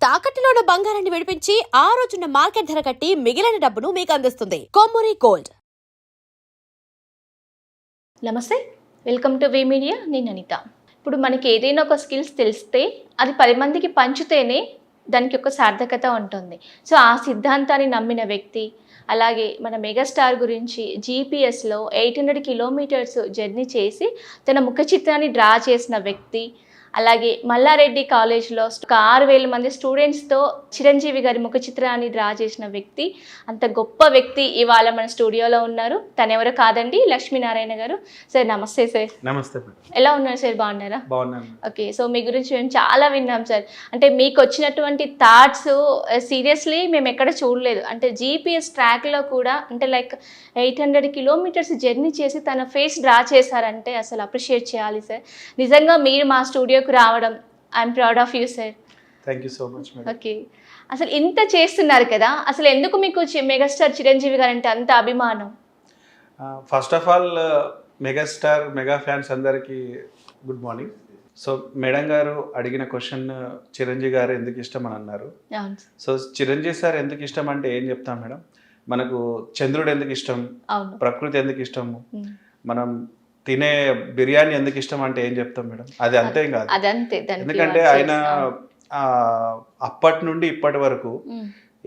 తాకట్టులో ఉన్న బంగారాన్ని విడిపించి ఆ రోజున్న మార్కెట్ ధర కట్టి మిగిలిన డబ్బును మీకు అందిస్తుంది కొమ్మూరి గోల్డ్. నమస్తే, వెల్కమ్ టు వి మీడియా. నేను అనిత. ఇప్పుడు మనకి ఏదైనా ఒక స్కిల్స్ తెలిస్తే అది 10 మందికి పంచితేనే దానికి ఒక సార్థకత ఉంటుంది. సో ఆ సిద్ధాంతాన్ని నమ్మిన వ్యక్తి, అలాగే మన మెగాస్టార్ గురించి జీపీఎస్లో 800 కిలోమీటర్స్ జర్నీ చేసి తన ముఖ చిత్రాన్ని డ్రా చేసిన వ్యక్తి, అలాగే మల్లారెడ్డి కాలేజ్లో ఒక 6000 మంది స్టూడెంట్స్తో చిరంజీవి గారి ముఖ చిత్రాన్ని డ్రా చేసిన వ్యక్తి, అంత గొప్ప వ్యక్తి ఇవాళ మన స్టూడియోలో ఉన్నారు. తనెవరో కాదండి, లక్ష్మీనారాయణ గారు. సార్ నమస్తే. సార్ నమస్తే. ఎలా ఉన్నారు సార్? బాగున్నారా? బాగున్నాను. ఓకే, సో మీ గురించి మేము చాలా విన్నాం సార్. అంటే మీకు వచ్చినటువంటి థాట్స్ సీరియస్లీ మేము ఎక్కడ చూడలేదు. అంటే జీపీఎస్ ట్రాక్లో కూడా అంటే లైక్ 800 కిలోమీటర్స్ జర్నీ చేసి తన ఫేస్ డ్రా చేశారంటే అసలు అప్రిషియేట్ చేయాలి సార్. నిజంగా మీరు మా స్టూడియోకి రావడం I'm proud of you sir. Thank you so much madam. Okay, అసలు ఇంత చేస్తున్నారు కదా, అసలు ఎందుకు మీకు మెగాస్టార్ చిరంజీవి గారు అంటే అంత అభిమానం? First of all megastar mega fans అందరికీ గుడ్ మార్నింగ్. సో మేడం గారు అడిగిన క్వశ్చన్, చిరంజీవి గారు ఎందుకు ఇష్టం అని అన్నారు. సో చిరంజీవి సార్ ఎందుకు ఇష్టం అంటే ఏం చెప్తాం మేడం, మనకు చంద్రుడు ఎందుకు ఇష్టం, ప్రకృతి ఎందుకు ఇష్టము, మనం తినే బిర్యానీ ఎందుకు ఇష్టం అంటే ఏం చెప్తాం మేడం, అది అంతే కాదు. ఎందుకంటే ఆయన అప్పటి నుండి ఇప్పటి వరకు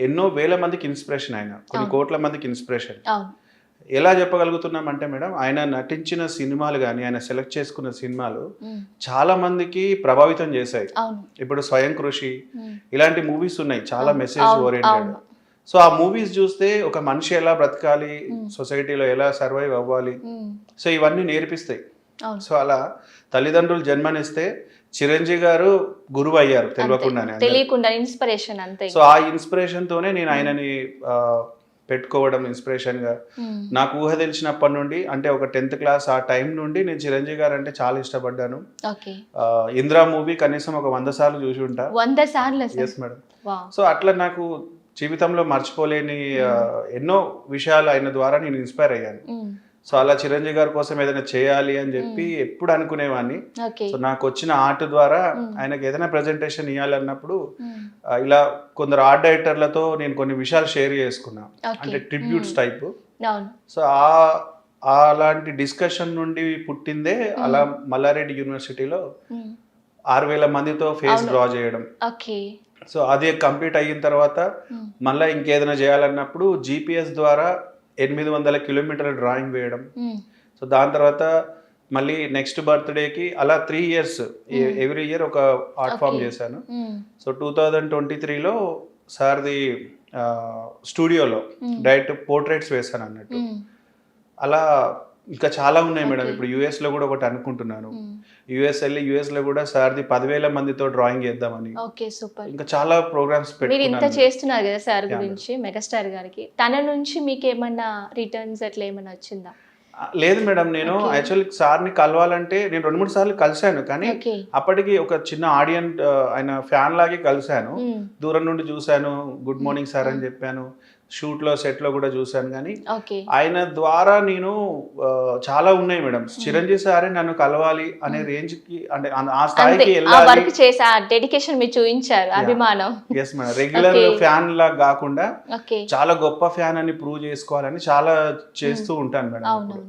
ఎన్నో వేల మందికి ఇన్స్పిరేషన్, ఆయన కొన్ని కోట్ల మందికి ఇన్స్పిరేషన్. ఎలా చెప్పగలుగుతున్నాం అంటే మేడం, ఆయన నటించిన సినిమాలు కానీ ఆయన సెలెక్ట్ చేసుకున్న సినిమాలు చాలా మందికి ప్రభావితం చేశాయి. ఇప్పుడు స్వయం కృషి ఇలాంటి మూవీస్ ఉన్నాయి, చాలా మెసేజ్ ఓరియంటెడ్. సో ఆ మూవీస్ చూస్తే ఒక మనిషి ఎలా బ్రతకాలి, సొసైటీలో ఎలా సర్వైవ్ అవ్వాలి, సో ఇవన్నీ నేర్పిస్తాయి. సో అలా తల్లిదండ్రులు జన్మనిస్తే చిరంజీవి గారు గురువు అయ్యారు తెలియకుండా, ఇన్స్పిరేషన్ అంతే. సో ఆ ఇన్స్పిరేషన్ తోనే నేను ఆయనని పెట్టుకోవడం ఇన్స్పిరేషన్ గా. నాకు ఊహ తెలిసినప్పటి నుండి, అంటే ఒక 10th క్లాస్ ఆ టైం నుండి నేను చిరంజీవి గారు అంటే చాలా ఇష్టపడ్డాను. ఇంద్రా మూవీ కనీసం ఒక 100 సార్లు చూసి ఉంటా. 100 సార్లు? Yes madam. సో అట్లా నాకు జీవితంలో మర్చిపోలేని ఎన్నో విషయాలు ఆయన ద్వారా నేను ఇన్స్పైర్ అయ్యాను. సో అలా చిరంజీవి గారి కోసం ఏదైనా చేయాలి అని చెప్పి ఎప్పుడు అనుకునేవాడిని. సో నాకు వచ్చిన ఆర్ట్ ద్వారా ఆయనకు ఏదైనా ప్రెజెంటేషన్ ఇవ్వాలన్నప్పుడు ఇలా కొందరు ఆర్ట్ డైరెక్టర్లతో నేను కొన్ని విషయాలు షేర్ చేసుకున్నా, అంటే ట్రిబ్యూట్స్ టైప్. సో అలాంటి డిస్కషన్ నుండి పుట్టిందే అలా మల్లారెడ్డి యూనివర్సిటీలో 6000 మందితో ఫేస్ డ్రా చేయడం. సో అది కంప్లీట్ అయిన తర్వాత మళ్ళీ ఇంకేదైనా చేయాలన్నప్పుడు జీపీఎస్ ద్వారా 800 కిలోమీటర్ల డ్రాయింగ్ వేయడం. సో దాని తర్వాత మళ్ళీ నెక్స్ట్ బర్త్డేకి అలా 3 years ఎవ్రీ ఇయర్ ఒక ఆర్ట్ ఫామ్ చేశాను. సో 2023లో సార్ది స్టూడియోలో డైరెక్ట్ పోర్ట్రేట్స్ వేశాను అన్నట్టు. అలా ఇంకా చాలా ఉన్నాయి మేడం. ఇప్పుడు యుఎస్ లో కూడా ఒకటి అనుకుంటున్నాను. యుఎస్ లో కూడా సార్ది 10,000 మందితో డ్రాయింగ్ చేద్దామని. Okay, super. ఇంకా చాలా ప్రోగ్రామ్స్ మీరు ఇంత చేస్తున్నారు కదా సార్ గురించి, మెగాస్టార్ గారికి తన నుంచి మీకు ఏమన్నా రిటర్న్స్ అట్లా ఏమన్నా వచ్చిందా? లేదు మేడం, నేను యాక్చువల్లీ సార్ని కలవాలంటే నేను 2-3 సార్లు కలిశాను, కానీ అప్పటికి ఒక చిన్న ఆడియన్స్ ఆయన ఫ్యాన్ లాగే కలిశాను. దూరం నుండి చూశాను, గుడ్ మార్నింగ్ సార్ అని చెప్పాను, షూట్ లో సెట్ లో కూడా చూశాను. కానీ ఆయన ద్వారా నేను చాలా ఉన్నాయి మేడం. చిరంజీవి సారే నన్ను కలవాలి అనే రేంజ్ కి, అంటే ఆ స్థాయికి డెడికేషన్ మీరు చూపించారు, అభిమానం. ఎస్ మేడం, రెగ్యులర్ ఫ్యాన్ లా కాకుండా చాలా గొప్ప ఫ్యాన్ అని ప్రూవ్ చేసుకోవాలని చాలా చేస్తూ ఉంటాను మేడం.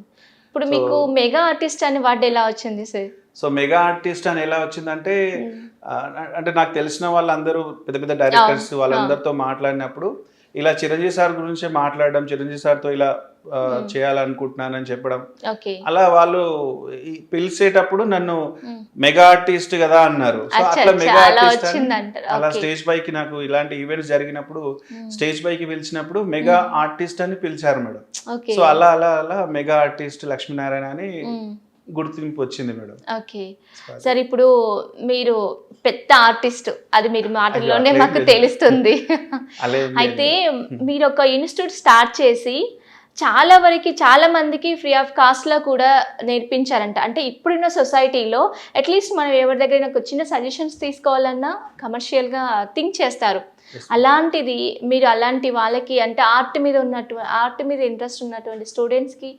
ఇప్పుడు మీకు మెగా ఆర్టిస్ట్ అని వార్డు ఎలా వచ్చింది సార్? సో మెగా ఆర్టిస్ట్ అని ఎలా వచ్చిందంటే, అంటే నాకు తెలిసిన వాళ్ళందరూ పెద్ద పెద్ద డైరెక్టర్స్ వాళ్ళందరితో మాట్లాడినప్పుడు ఇలా చిరంజీవి సార్ గురించి మాట్లాడడం, చిరంజీవి సార్తో ఇలా చేయాలనుకుంటున్నానని చెప్పడం, అలా వాళ్ళు పిలిచేటప్పుడు నన్ను మెగా ఆర్టిస్ట్ కదా అన్నారు. సో అట్లా మెగా ఆర్టిస్ట్ అలా స్టేజ్ పైకి నాకు ఇలాంటి ఈవెంట్స్ జరిగినప్పుడు స్టేజ్ పైకి పిలిచినప్పుడు మెగా ఆర్టిస్ట్ అని పిలిచారు మేడం. సో అలా అలా అలా మెగా ఆర్టిస్ట్ లక్ష్మీనారాయణ అని గుర్తింపు వచ్చింది మేడం. ఓకే సార్, ఇప్పుడు మీరు పెద్ద ఆర్టిస్ట్, అది మీరు మాటల్లోనే మాకు తెలుస్తుంది. అయితే మీరు ఒక ఇన్స్టిట్యూట్ స్టార్ట్ చేసి చాలా మందికి ఫ్రీ ఆఫ్ కాస్ట్లో కూడా నేర్పించారంట. అంటే ఇప్పుడున్న సొసైటీలో అట్లీస్ట్ మనం ఎవరి దగ్గర ఒక చిన్న సజెషన్స్ తీసుకోవాలన్నా కమర్షియల్గా థింక్ చేస్తారు. అలాంటిది మీరు అలాంటి వాళ్ళకి, అంటే ఆర్ట్ మీద ఇంట్రెస్ట్ ఉన్నటువంటి స్టూడెంట్స్కి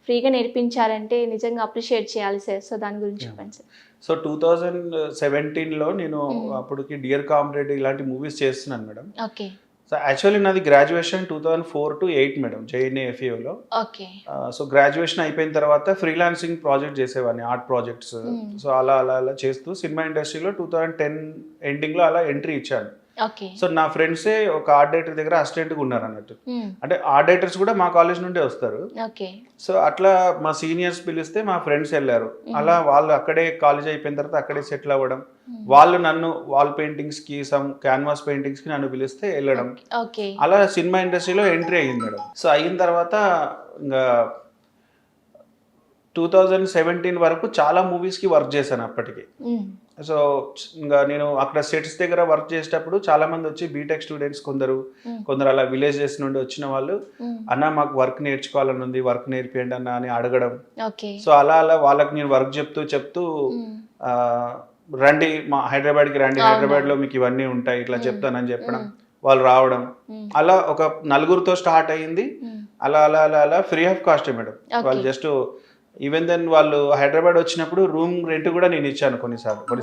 ఫ్రీగా నేర్పించారంటే నిజంగా అప్రిషియేట్ చేయాలి సార్. సో దాని గురించి చెప్పండి సార్. సో 2017లో నేను అప్పటికి డియర్ కామ్రేడ్ ఇలాంటి మూవీస్ చేస్తున్నాను మేడం. ఓకే. సో యాక్చువల్లీ నాది గ్రాడ్యుయేషన్ 2004 to 8 మేడం, JNAFEలో. ఓకే. సో గ్రాడ్యుయేషన్ అయిపోయిన తర్వాత ఫ్రీలాన్సింగ్ ప్రాజెక్ట్ చేసేవాడిని, ఆర్ట్ ప్రాజెక్ట్స్. సో అలా అలా అలా చేస్తూ సినిమా ఇండస్ట్రీలో 2010 ఎండింగ్లో అలా ఎంట్రీ ఇచ్చాను. ఓకే. సో నా ఫ్రెండ్సే ఒక ఆర్ట్ డైరెక్టర్ దగ్గర అసిస్టెంట్గా ఉన్నారు అన్నట్టు. అంటే ఆర్ట్ డైరెక్టర్స్ కూడా మా కాలేజ్ నుండే వస్తారు. ఓకే. సో అట్లా మా సీనియర్స్ పిలిస్తే మా ఫ్రెండ్స్ వెళ్ళారు. అలా వాళ్ళు అక్కడే కాలేజ్ అయిపోయిన తర్వాత అక్కడే సెటిల్ అవ్వడం, వాళ్ళు నన్ను వాల్ పెయింటింగ్స్కి సమ్ క్యాన్వాస్ పెయింటింగ్స్కి నన్ను పిలిస్తే వెళ్ళడం, ఓకే. అలా సినిమా ఇండస్ట్రీలో ఎంట్రీ అయ్యింది మేడం. సో అయిన తర్వాత ఇంకా 2017 వరకు చాలా మూవీస్కి వర్క్ చేశాను అప్పటికి. సో ఇంకా నేను అక్కడ సెట్స్ దగ్గర వర్క్ చేసేటప్పుడు చాలా మంది వచ్చి బీటెక్ స్టూడెంట్స్ కొందరు అలా విలేజెస్ నుండి వచ్చిన వాళ్ళు, అన్న మాకు వర్క్ నేర్చుకోవాలని ఉంది, వర్క్ నేర్పియండి అన్న అని అడగడం. సో అలా అలా వాళ్ళకి నేను వర్క్ చెప్తూ రండి మా హైదరాబాద్కి రండి, హైదరాబాద్లో మీకు ఇవన్నీ ఉంటాయి ఇట్లా చెప్తానని చెప్పడం, వాళ్ళు రావడం, అలా ఒక నలుగురితో స్టార్ట్ అయ్యింది. అలా అలా అలా అలా ఫ్రీ ఆఫ్ కాస్ట్ మేడం. వాళ్ళు జస్ట్ ఈవెన్ దెన్ వాళ్ళు హైదరాబాద్ వచ్చినప్పుడు రూమ్ రెంట్ కూడా నేను ఇచ్చాను కొన్ని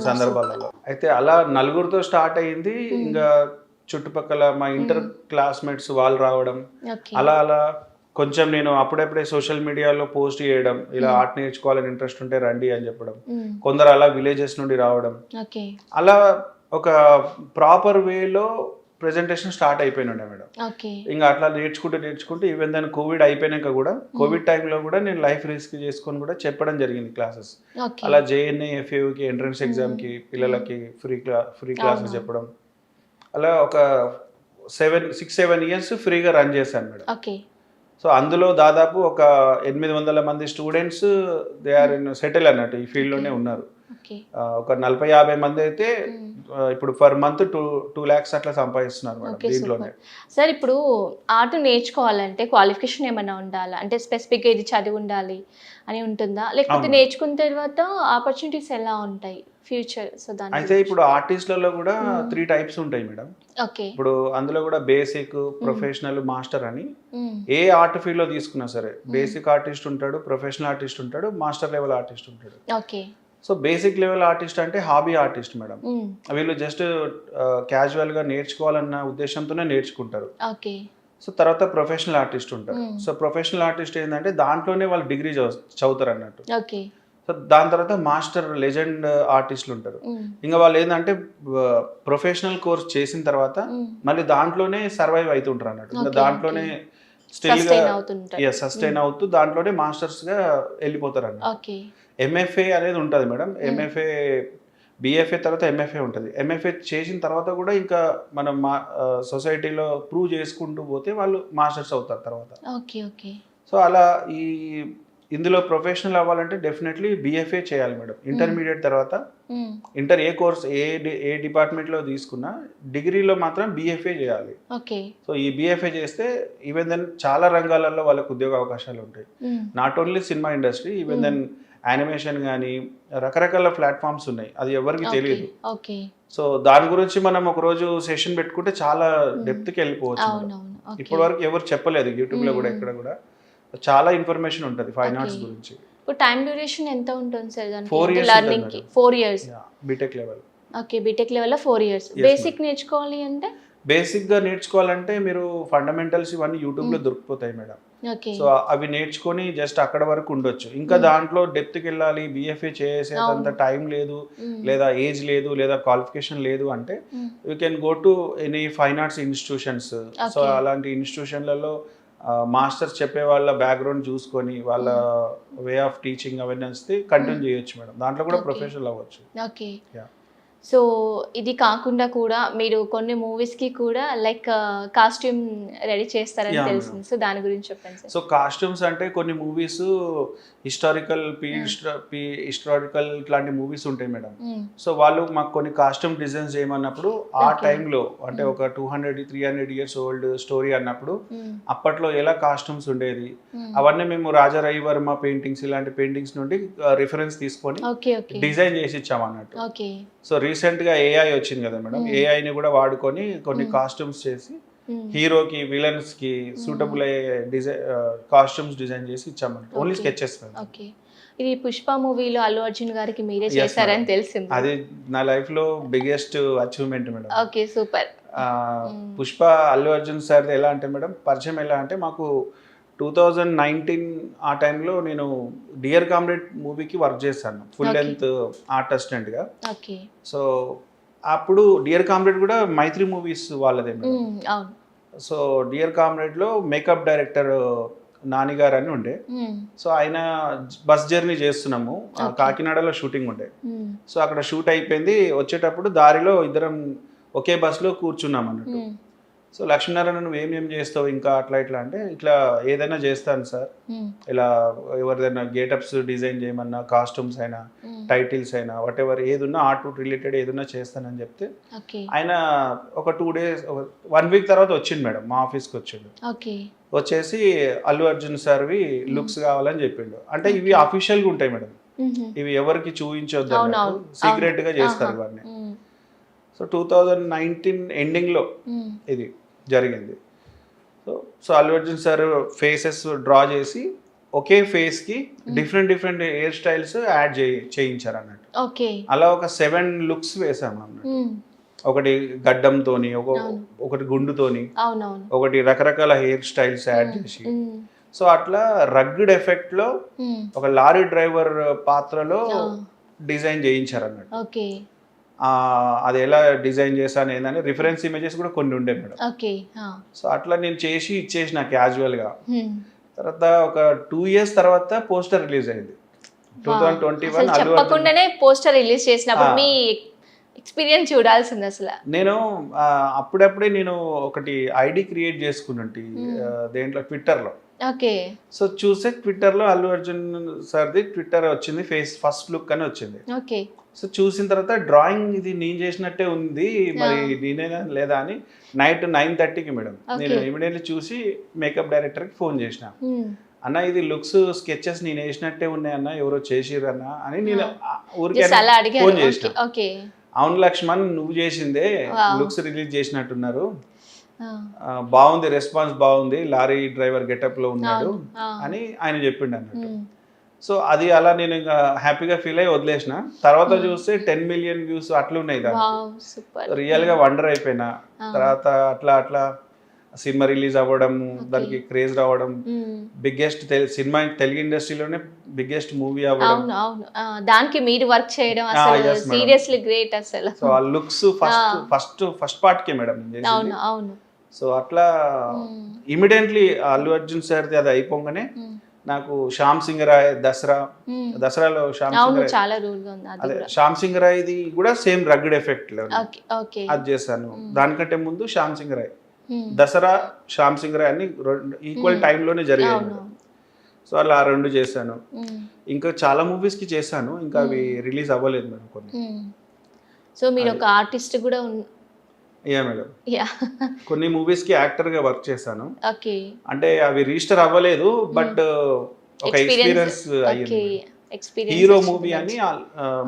సందర్భాలలో. అయితే అలా నలుగురితో స్టార్ట్ అయ్యింది. ఇంకా చుట్టుపక్కల మా ఇంటర్ క్లాస్మేట్స్ వాళ్ళు రావడం, అలా అలా కొంచెం నేను అప్పుడప్పుడే సోషల్ మీడియాలో పోస్ట్ చేయడం, ఇలా ఆర్ట్ నేర్చుకోవాలని ఇంట్రెస్ట్ ఉంటే రండి అని చెప్పడం, కొందరు అలా విలేజెస్ నుండి రావడం, అలా ఒక ప్రాపర్ వేలో ప్రెజెంటేషన్ స్టార్ట్ అయిపోయినండే మేడం. ఇంకా అట్లా నేర్చుకుంటూ ఈవెన్ దాని కోవిడ్ అయిపోయినాక కూడా, కోవిడ్ టైంలో కూడా నేను లైఫ్ రిస్క్ చేసుకొని కూడా చెప్పడం జరిగింది క్లాసెస్. అలా JNAFEకి ఎంట్రన్స్ ఎగ్జామ్కి పిల్లలకి ఫ్రీ క్లాసెస్ చెప్పడం, అలా ఒక 6-7 ఇయర్స్ ఫ్రీగా రన్ చేశాను మేడం. సో అందులో దాదాపు ఒక 800 మంది students they are in settle అన్నట్టు ఈ ఫీల్డ్లోనే ఉన్నారు. ఒక 40-50 మంది అయితే ఇప్పుడు పర్ మంత్ 2 lakhs అట్లా సంపాదిస్తున్నారు మేడం దీంట్లోనే. సార్ ఇప్పుడు ఆర్ట్ నేర్చుకోవాలంటే క్వాలిఫికేషన్ ఏమైనా ఉండాలా? అంటే స్పెసిఫిక్గా ఇది చదివి ఉండాలి అని ఉంటుందా, లేకపోతే నేర్చుకున్న తర్వాత ఆపర్చునిటీస్ ఎలా ఉంటాయి ఫ్యూచర్? సో దాని అయితే ఇప్పుడు ఆర్టిస్ట్లలో కూడా 3 types ఉంటాయి మేడం. ఓకే. ఇప్పుడు అందులో కూడా బేసిక్, ప్రొఫెషనల్, మాస్టర్ అని ఏ ఆర్ట్ ఫీల్డ్ లో తీసుకున్నా సరే బేసిక్ ఆర్టిస్ట్ ఉంటాడు, ప్రొఫెషనల్ ఆర్టిస్ట్ ఉంటాడు, మాస్టర్ లెవెల్ ఆర్టిస్ట్ ఉంటాడు. Okay. So basic level artist అంటే హాబీ ఆర్టిస్ట్ మేడం. వీళ్ళు జస్ట్ క్యాజువల్ గా నేర్చుకోవాలన్న ఉద్దేశంతోనే నేర్చుకుంటారు. ఓకే. సో తర్వాత ప్రొఫెషనల్ ఆర్టిస్ట్ ఉంటారు. సో ప్రొఫెషనల్ ఆర్టిస్ట్ ఏంటంటే దాంట్లోనే వాళ్ళు డిగ్రీ చదువుతారు అన్నట్టు. ఓకే. సో దాని తర్వాత మాస్టర్ లెజెండ్ ఆర్టిస్టులు ఉంటారు. ఇంకా వాళ్ళు ఏంటంటే ప్రొఫెషనల్ కోర్స్ చేసిన తర్వాత మళ్ళీ దాంట్లోనే సర్వైవ్ అవుతుంటారు అన్నట్టు. ఇంకా దాంట్లోనే స్టిల్ గా సస్టైన్ అవుతూ దాంట్లోనే మాస్టర్స్ గా వెళ్ళిపోతారు అన్నట్టు. MFA అనేది ఉంటుంది మేడం. MFA BFA తర్వాత MFA ఉంటుంది. MFA చేసిన తర్వాత కూడా ఇంకా మనం సొసైటీలో ప్రూవ్ చేసుకుంటూ పోతే వాళ్ళు మాస్టర్స్ అవుతారు తర్వాత. సో అలా ఇందులో ప్రొఫెషనల్ అవ్వాలంటే డెఫినెట్లీ BFA చేయాలి మేడం. ఇంటర్మీడియట్ తర్వాత ఇంటర్ ఏ కోర్స్ ఏ డిపార్ట్మెంట్లో తీసుకున్నా డిగ్రీలో మాత్రం BFA చేయాలి. సో ఈ BFA చేస్తే ఈవెన్ దెన్ చాలా రంగాలలో వాళ్ళకు ఉద్యోగ అవకాశాలు ఉంటాయి. Not only cinema industry, even then animation కానీ రకరకాల ప్లాట్ఫామ్స్ ఉన్నాయి, అది ఎవరికి తెలియదు. సో దాని గురించి మనం ఒక రోజు సెషన్ పెట్టుకుంటే చాలా డెప్త్కి వెళ్ళిపోవచ్చు. ఇప్పటి వరకు ఎవరు చెప్పలేదు యూట్యూబ్లో కూడా, ఎక్కడ కూడా చాలా ఇన్ఫర్మేషన్ ఉంటుంది ఫైన్ ఆర్ట్స్ గురించి. ఇప్పుడు టైం డ్యూరేషన్ ఎంత ఉంటుంది సార్? 4 years లెర్నింగ్ కి 4 years. BTech level. Okay. BTech లెవెల్లో 4 years. బేసిక్ నేర్చుకోవాలి అంటే బేసిక్గా నేర్చుకోవాలంటే మీరు ఫండమెంటల్స్ ఇవన్నీ యూట్యూబ్లో దొరికిపోతాయి మేడం. సో అవి నేర్చుకొని జస్ట్ అక్కడ వరకు ఉండొచ్చు. ఇంకా దాంట్లో డెప్త్కి వెళ్ళాలి, BFA చేసేంత టైం లేదు, లేదా ఏజ్ లేదు, లేదా క్వాలిఫికేషన్ లేదు అంటే you can go to any fine arts institutions. So అలాంటి ఇన్స్టిట్యూషన్లలో మాస్టర్స్ చెప్పే వాళ్ళ బ్యాక్గ్రౌండ్ చూసుకొని వాళ్ళ వే ఆఫ్ టీచింగ్ అవన్నీ కంటిన్యూ చేయొచ్చు మేడం. దాంట్లో కూడా ప్రొఫెషనల్ అవ్వచ్చు. ఓకే. సో ఇది కాకుండా కూడా మీరు కొన్ని మూవీస్కి కూడా లైక్ కాస్ట్యూమ్ రెడీ చేస్తారని తెలిసింది. సో దాని గురించి చెప్పండి సార్. సో కాస్ట్యూమ్స్ అంటే కొన్ని మూవీస్ హిస్టారికల్ ఇట్లాంటి మూవీస్ ఉంటాయి మేడం. సో వాళ్ళు మాకు కొన్ని కాస్ట్యూమ్ డిజైన్స్ చేయమన్నప్పుడు ఆ టైంలో అంటే ఒక 200-300 years ఓల్డ్ స్టోరీ అన్నప్పుడు అప్పట్లో ఎలా కాస్ట్యూమ్స్ ఉండేది అవన్నీ మేము రాజా రవివర్మ పెయింటింగ్స్ ఇలాంటి పెయింటింగ్స్ నుండి రిఫరెన్స్ తీసుకొని డిజైన్ చేసి ఇచ్చాం అన్నట్టు. సో రీసెంట్గా AI వచ్చింది కదా మేడం, AIని కూడా వాడుకొని కొన్ని కాస్ట్యూమ్స్ చేసి హీరోకి విలన్స్ కి సూటబుల్ అయ్యే కాస్ట్యూమ్స్ డిజైన్ చేసి ఇచ్చామన్నట్టు. Only sketches. ఓకే. ఇది పుష్ప మూవీలో అల్లు అర్జున్ గారికి మీరే Yes, చేశారని madam. తెలిసింది. అది నా లైఫ్ లో biggest achievement madam. Okay, super. Pushpa Allu Arjun sir ఎలా అంటే మేడం పరిచయం ఎలా అంటే మాకు 2019 ఆ టైంలో నేను డియర్ కామ్రేడ్ మూవీకి వర్క్ చేశాను ఫుల్ Okay. లెంత్ ఆర్ట్ అసిస్టెంట్గా. ఓకే. సో అప్పుడు డియర్ కామ్రేడ్ కూడా మైత్రి మూవీస్ వాళ్ళదే మేడం. అవును. సో డియర్ కామ్రేడ్లో మేకప్ డైరెక్టర్ నాని గారు అని ఉండే. సో ఆయన బస్ జర్నీ చేస్తున్నాము, కాకినాడలో షూటింగ్ ఉండే. సో అక్కడ షూట్ అయిపోయింది, వచ్చేటప్పుడు దారిలో ఇద్దరం ఒకే బస్లో కూర్చున్నాం అన్నట్టు. సో లక్ష్మీనారాయణ నువ్వు ఏం చేస్తావు ఇంకా అట్లా ఇట్లా అంటే, ఇట్లా ఏదైనా చేస్తాను సార్, ఇలా ఎవరిదైనా గేటప్స్ డిజైన్ చేయమన్నా, కాస్ట్యూమ్స్ అయినా, టైటిల్స్ అయినా, వాట్ ఎవర్ ఏదున్నా ఆర్ట్ రిలేటెడ్ ఏదున్నా చేస్తానని చెప్తే ఆయన ఒక 2 days 1 week తర్వాత వచ్చిండు మేడం, మా ఆఫీస్కి వచ్చిండు. వచ్చేసి అల్లు అర్జున్ సార్వి లుక్స్ కావాలని చెప్పిండు. అంటే ఇవి అఫీషియల్గా ఉంటాయి మేడం, ఇవి ఎవరికి చూపించొద్దు, సీక్రెట్ గా చేస్తారు ఇవన్నీ. సో 2019 ఎండింగ్లో ఇది జరిగింది. So Allu Arjun sir faces draw చేసి ఒకే ఫేస్ కి డిఫరెంట్ హెయిర్ స్టైల్స్ యాడ్ చేయించారు అన్నట్టు. అలా ఒక 7 లుక్స్ వేసాము అన్నట్టు. ఒకటి గడ్డంతోని, ఒకటి గుండుతోని, ఒకటి రకరకాల హెయిర్ స్టైల్స్ యాడ్ చేసి. సో అట్లా రగ్డ్ ఎఫెక్ట్ లో ఒక లారీ డ్రైవర్ పాత్రలో డిజైన్ చేయించారు అన్నట్టు. అది ఎలా డిజైన్ చేశాను ఏందని రిఫరెన్స్ ఇమేజెస్ కూడా కొన్ని ఉండే మేడం. సో అట్లా నేను చేసి ఇచ్చేసిన క్యాజువల్ గా. తర్వాత ఒక 2 years తర్వాత పోస్టర్ రిలీజ్ అయింది 2021. చెప్పకుండానే పోస్టర్ రిలీజ్ చేసినప్పుడు మీ ఎక్స్పీరియన్స్ చూడాల్సింది అసలు. నేను అప్పుడప్పుడే నేను ఒకటి ఐడి క్రియేట్ చేసుకున్నట్టు దేంట్లో, ట్విట్టర్లో. సో చూసే ట్విట్టర్లో అల్లు అర్జున్ సార్ది ట్విట్టర్ వచ్చింది, ఫస్ట్ లుక్ అని వచ్చింది. సో చూసిన తర్వాత డ్రాయింగ్ ఇది నేను చేసినట్టే ఉంది, మరి నేనేనా లేదా అని నైట్ 9:30కి మేడం నేను ఇమీడియట్లీ చూసి మేకప్ డైరెక్టర్కి ఫోన్ చేసిన. అన్న ఇది లుక్స్ స్కెచెస్ నేను వేసినట్టే ఉన్నాయి అన్న, ఎవరో చేసిర్రు అన్న అని నేను ఊరికే ఫోన్ చేసిన. అవును లక్ష్మణ్, నువ్వు చేసిందే, లుక్స్ రిలీజ్ చేసినట్టున్నారు, బాగుంది, రెస్పాన్స్ బాగుంది, లారీ డ్రైవర్ గెటప్ లో ఉన్నాడు అని ఆయన చెప్పిండు అన్నట్టు. సో అది అలా నేను ఇంకా హ్యాపీగా ఫీల్ అయ్యి వదిలేసిన. తర్వాత చూస్తే 10 million views అట్లా ఉన్నాయి దానికి. రియల్ గా వండర్ అయిపోయినా. తర్వాత అట్లా సినిమా రిలీజ్ అవ్వడం, దానికి క్రేజ్ రావడం, బిగ్గెస్ట్ సినిమా తెలుగు ఇండస్ట్రీలోనే బిగ్గెస్ట్ మూవీ అవ్వడం, దానికి మీరు వర్క్ చేయడం అసలు సీరియస్లీ గ్రేట్ అసలు. సో ఆ లుక్స్ ఫస్ట్ పార్ట్ కే మేడం నేను చేసింది. సో అట్లా ఇమీడియట్లీ అల్లు అర్జున్ సార్ది అది అయిపోగానే నాకు శ్యామ్ సింగ్ రాయ్ దసరాలో శ్యామ్ సింగ్ రాయ్ది కూడా సేమ్ రగ్డ్ ఎఫెక్ట్ అది చేశాను. దానికంటే ముందు శ్యామ్ సింగ్ రాయ్, దసరా శ్యామ్ సింగ్ రాయ్ అన్ని ఈక్వల్ టైంలోనే జరిగాయి. సో అలా 2 చేశాను. ఇంకా చాలా మూవీస్ కి చేశాను, ఇంకా అవి రిలీజ్ అవ్వలేదు మేడం కొన్ని. సో మీరు ఒక ఆర్టిస్ట్ కూడా మేడం, కొన్ని మూవీస్ కి యాక్టర్ గా వర్క్ చేశాను. అంటే అవి రిజిస్టర్ అవ్వలేదు, బట్ ఒక ఎక్స్పీరియన్స్ అయ్యింది. హీరో మూవీ అని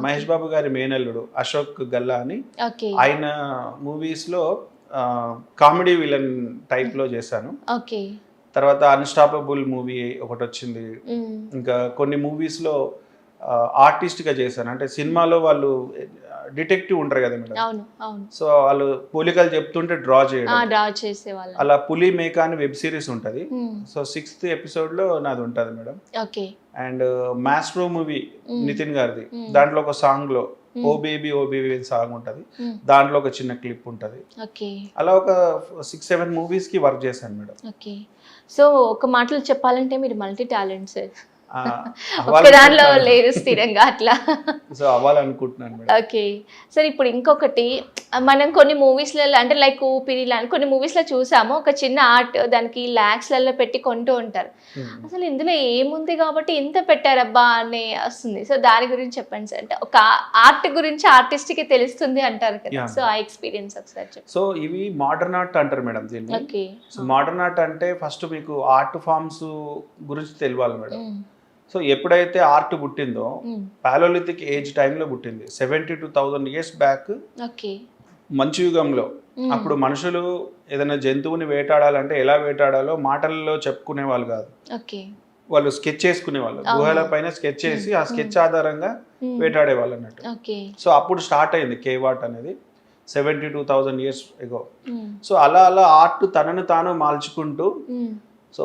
మహేష్ బాబు గారి మేనల్లుడు అశోక్ గల్లా అని, ఆయన మూవీస్ లో కామెడీ విలన్ టైప్ లో చేశాను. తర్వాత అన్స్టాపబుల్ మూవీ ఒకటి వచ్చింది. ఇంకా కొన్ని మూవీస్ లో ఆర్టిస్ట్ గా చేశాను. అంటే సినిమాలో వాళ్ళు డిటెక్టివ్ ఉంటారు కదా మేడం, సో వాళ్ళు పోలికలు చెప్తుంటే డ్రా చేయడం, అలా పులి మేక అని వెబ్ సిరీస్ ఉంటది. సో 6th episode లో నాది ఉంటది madam. And maestro movie Nithin గారిది, దాంట్లో ఒక సాంగ్ లో ఓ బేబీ సాంగ్ ఉంటది, దాంట్లో ఒక చిన్న క్లిప్ ఉంటది. అలా ఒక 6-7 మూవీస్ కి వర్క్ చేశాను మేడం. సో ఒక మాటలో చెప్పాలంటే మీరు మల్టీ టాలెంట్స్, ఒక దానిలో లేదు స్థిరంగా అట్లా. సో అవ్వాలనుకుంటున్నాను మేడం. ఓకే సార్, ఇప్పుడు ఇంకొకటి మనం కొన్ని మూవీస్లలో అంటే లైక్ ఊపిరి లాంటి కొన్ని మూవీస్లో చూసాము, ఒక చిన్న ఆర్ట్ దానికి lakhsలలో పెట్టి కొంటూ ఉంటారు. అసలు ఇందులో ఏముంది కాబట్టి ఇంత పెట్టారబ్బా అని వస్తుంది. సో దాని గురించి చెప్పండి సార్. అంటే ఒక ఆర్ట్ గురించి ఆర్టిస్ట్కి తెలుస్తుంది అంటారు కదా, సో ఆ ఎక్స్పీరియన్స్ ఒకసారి చెప్పండి. సో ఇవి మోడర్న్ ఆర్ట్ అంటారు మేడం దీన్ని. సో మోడర్న్ ఆర్ట్ అంటే ఫస్ట్ మీకు ఆర్ట్ ఫామ్స్ గురించి తెలియాలి మేడం. సో ఎప్పుడైతే ఆర్ట్ పుట్టిందో పాలోలిథిక్ ఏజ్ టైంలో పుట్టింది, 72,000 years బ్యాక్ మంచు యుగంలో అప్పుడు మనుషులు ఏదైనా జంతువుని వేటాడాలంటే ఎలా వేటాడాలో మాటల్లో చెప్పుకునే వాళ్ళు కాదు, ఓకే. వాళ్ళు స్కెచ్ చేసుకునేవాళ్ళు, గుహల పైన స్కెచ్ చేసి ఆ స్కెచ్ ఆధారంగా వేటాడే వాళ్ళు అన్నట్టు. ఓకే. సో అప్పుడు స్టార్ట్ అయింది కేవాట్ అనేది 72,000 years ఎగో. సో అలా అలా ఆర్ట్ తనను తాను మార్చుకుంటూ, సో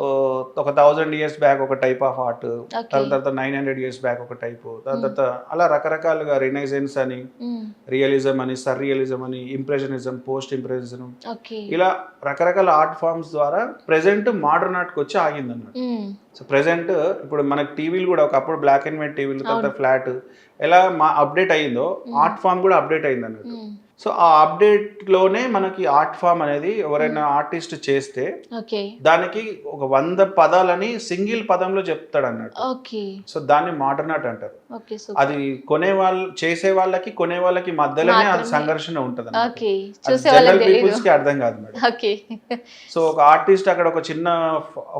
ఒక 1000 years బ్యాక్ ఒక టైప్ ఆఫ్ ఆర్ట్, తర్వాత 900 years బ్యాక్ ఒక టైప్, తర్వాత అలా రకరకాలుగా రినైజెన్స్ అని, రియలిజం అని, సర్రియలిజం అని, ఇంప్రెషనిజం, పోస్ట్ ఇంప్రెషనిజం, ఇలా రకరకాల ఆర్ట్ ఫార్మ్స్ ద్వారా ప్రెసెంట్ మోడర్న్ ఆర్ట్కి వచ్చి ఆగింది అన్నట్టు. సో ప్రెసెంట్ ఇప్పుడు మనకి టీవీలు కూడా ఒకప్పుడు బ్లాక్ అండ్ వైట్ టీవీలు, తర్వాత ఫ్లాట్, ఎలా అప్డేట్ అయ్యిందో ఆర్ట్ ఫామ్ కూడా అప్డేట్ అయింది అన్నట్టు. సో ఆ అప్డేట్ లోనే మనకి ఆర్ట్ ఫామ్ అనేది ఎవరైనా ఆర్టిస్ట్ చేస్తే దానికి ఒక 100 పదాలని సింగిల్ పదంలో చెప్తాడు అన్నట్టు. సో దాన్ని మోడర్న్ ఆర్ట్ అంటారు. అది కొనే వాళ్ళు, చేసే వాళ్ళకి కొనే వాళ్ళకి మధ్యలోనే అది సంఘర్షణ ఉంటది, జనరల్ పీపుల్స్ కి అర్థం కాదు మేడం. సో ఒక ఆర్టిస్ట్ అక్కడ ఒక చిన్న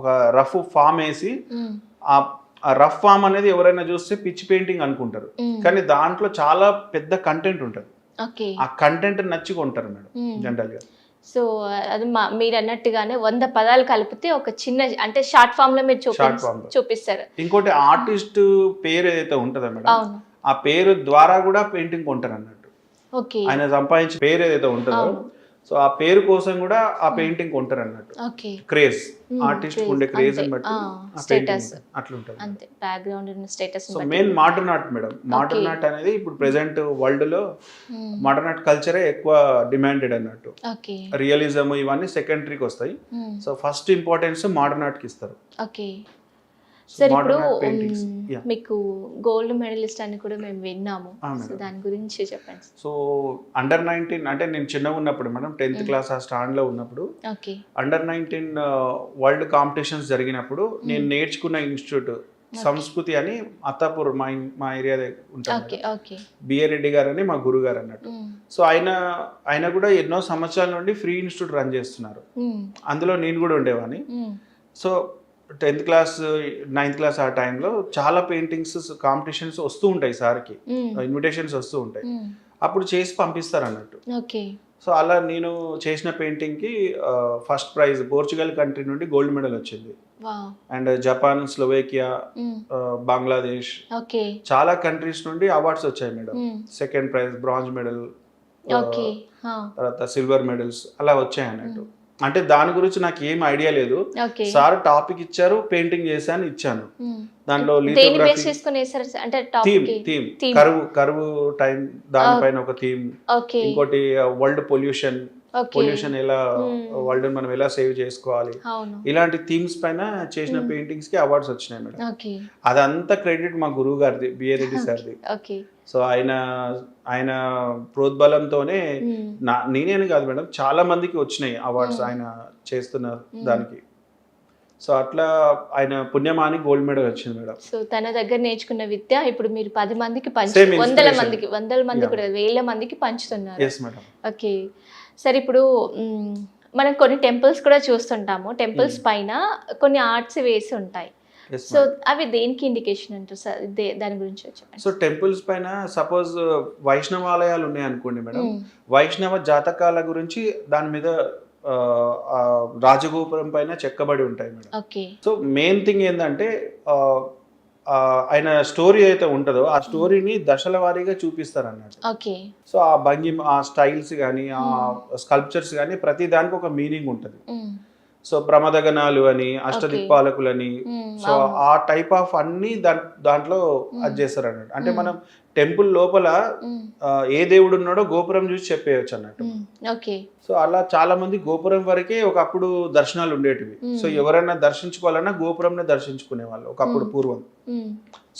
ఒక రఫ్ ఫామ్ వేసి, ఆ రఫ్ ఫామ్ అనేది ఎవరైనా చూస్తే పిచ్ పెయింటింగ్ అనుకుంటారు, కానీ దాంట్లో చాలా పెద్ద కంటెంట్ ఉంటుంది. ఆ కంటెంట్ నచ్చి కొంటారు మేడం జనరల్ గా. సో అది మీరు అన్నట్టుగానే 100 పదాలు కలిపితే ఒక చిన్న, అంటే షార్ట్ ఫామ్ లో మీరు చూపిస్తారు. ఇంకోటి ఆర్టిస్ట్ పేరు ఏదైతే ఉంటుందో మేడం, ఆ పేరు ద్వారా కూడా పెయింటింగ్ కొంటారు అన్నట్టు. ఆయన సంపాదించిన పేరు ఏదైతే ఉంటుందో, సో ఆ పేరు కోసం కూడా ఆ పెయింటింగ్ కొంటారు అన్నట్టు. క్రేజ్, ఆర్టిస్ట్ ఉండే క్రేజ్ ని బట్టి స్టేటస్ అట్లా ఉంటుంది, అంతే, background status. So main modern art madam. Modern art అనేది ఇప్పుడు ప్రెసెంట్ వరల్డ్ లో మోడర్న్ ఆర్ట్ కల్చరే ఎక్కువ డిమాండెడ్ అన్నట్టు. రియలిజం ఇవన్నీ సెకండరీకి వస్తాయి. So first importance modern art కి ఇస్తారు. సార్ ఇప్పుడు మీకు గోల్డ్ మెడలిస్ట్ అని కూడా మేము విన్నాము, సో దాని గురించి చెప్పండి. సో అండర్ 19 అంటే నేను చిన్నగా ఉన్నప్పుడు మేడం 10th క్లాస్ ఆ స్టాండ్ లో ఉన్నప్పుడు అండర్ 19 వరల్డ్ కాంపిటీషన్స్ జరిగినప్పుడు నేను నేర్చుకున్న ఇన్స్టిట్యూట్ సంస్కృతి అని అత్తాపూర్ మా ఏరియా ఉంటారు, బిఏ రెడ్డి గారు అని మా గురువు గారు అన్నట్టు. సో ఆయన కూడా ఎన్నో సంవత్సరాల నుండి ఫ్రీ ఇన్స్టిట్యూట్ రన్ చేస్తున్నారు, అందులో నేను కూడా ఉండేవాడిని. So 10th class 9th class ఆ టైంలో చాలా పెయింటింగ్స్ కాంపిటీషన్స్ వస్తూ ఉంటాయి, సార్కి ఇన్విటేషన్స్ వస్తూ ఉంటాయి, అప్పుడు చేసి పంపిస్తారు అన్నట్టు. సో అలా నేను చేసిన పెయింటింగ్కి ఫస్ట్ ప్రైజ్ పోర్చుగల్ కంట్రీ నుండి గోల్డ్ మెడల్ వచ్చింది. అండ్ జపాన్, స్లోవేకియా, బంగ్లాదేశ్, చాలా కంట్రీస్ నుండి అవార్డ్స్ వచ్చాయి madam. Second prize, bronze medal, తర్వాత సిల్వర్ మెడల్స్ అలా వచ్చాయి అన్నట్టు. అంటే దాని గురించి నాకు ఏం ఐడియా లేదు, సార్ టాపిక్ ఇచ్చారు, పెయింటింగ్ చేశాను, ఇచ్చాను. దాంట్లో కరువు టైం, దానిపైన ఒక థీమ్, ఇంకోటి వరల్డ్ పొల్యూషన్ ఎలా వరల్డ్ మనం ఎలా సేవ్ చేసుకోవాలి, ఇలాంటి థీమ్స్ పైన చేసిన పెయింటింగ్స్ కి అవార్డ్స్ వచ్చినాయి మేడం. అదంతా క్రెడిట్ మా గురువు గారిది, బిఏ రెడ్డి సార్ది. సో ఆయన ప్రోద్బలంతోనే నేనే కాదు మేడం, చాలా మందికి వచ్చినాయి అవార్డ్స్ ఆయన చేస్తున్న దానికి. సో అట్లా ఆయన పుణ్యమాని గోల్డ్ మెడల్ వచ్చింది మేడం. సో తన దగ్గర నేర్చుకున్న విద్య ఇప్పుడు మీరు 10 మందికి వందల మంది కూడా 1000 మందికి పంచుతున్నారు. ఓకే సరే, ఇప్పుడు మనం కొన్ని టెంపుల్స్ కూడా చూస్తుంటాము, టెంపుల్స్ పైన కొన్ని ఆర్ట్స్ వేసి ఉంటాయి, సో అవి దేనికి ఇండికేషన్ అంటారు సార్? దాని గురించి చెప్పండి. సో టెంపుల్స్ పైన సపోజ్ వైష్ణవాలయాలు ఉన్నాయి అనుకోండి మేడం, వైష్ణవ జాతకాల గురించి దాని మీద రాజగోపురం పైన చెక్కబడి ఉంటాయి మేడం. సో మెయిన్ థింగ్ ఏంటంటే ఆయన స్టోరీ అయితే ఉంటుందో ఆ స్టోరీని దశల వారీగా చూపిస్తారు అన్నట్టు. సో ఆ భంగి, ఆ స్టైల్స్ కానీ, ఆ స్కల్ప్చర్స్ కానీ ప్రతి దానికి ఒక మీనింగ్ ఉంటుంది. సో ప్రమదగణాలు అని, అష్టదిక్పాలకులని, సో ఆ టైప్ ఆఫ్ అన్ని దాంట్లో అది చేస్తారు అన్నట్టు. అంటే మనం టెంపుల్ లోపల ఏ దేవుడు ఉన్నాడో గోపురం చూసి చెప్పేయచ్చు అన్నట్టు. సో అలా చాలా మంది గోపురం వరకే ఒకప్పుడు దర్శనాలు ఉండేటివి. సో ఎవరైనా దర్శించుకోవాలన్నా గోపురంనే దర్శించుకునే వాళ్ళు ఒకప్పుడు పూర్వం.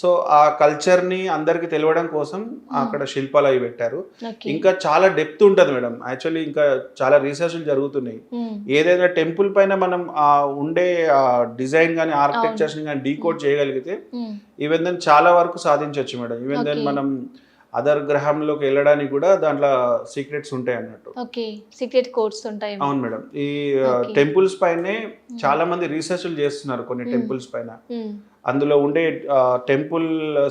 సో ఆ కల్చర్ ని అందరికి తెలియడం కోసం అక్కడ శిల్పాలు అవి పెట్టారు. ఇంకా చాలా డెప్త్ ఉంటది మేడం, యాక్చువల్లీ ఇంకా చాలా రీసెర్చ్లు జరుగుతున్నాయి. ఏదైనా టెంపుల్ పైన మనం ఉండే డిజైన్ కానీ, ఆర్కిటెక్చర్స్ కానీ డీకోడ్ చేయగలిగితే ఈవెన్ దెన్ చాలా వరకు సాధించవచ్చు మేడం. ఈవెన్ దెన్ మనం అదర్ గ్రహంలోకి వెళ్ళడానికి కూడా దాంట్లో సీక్రెట్స్ ఉంటాయి అన్నట్టు. ఓకే, సీక్రెట్ కోడ్స్ ఉంటాయి. అవును మేడం. ఈ Okay. టెంపుల్స్ పైనే చాలా మంది రీసెర్చ్లు చేస్తున్నారు కొన్ని టెంపుల్స్ పైన. మ్మ్. అందులో ఉండే టెంపుల్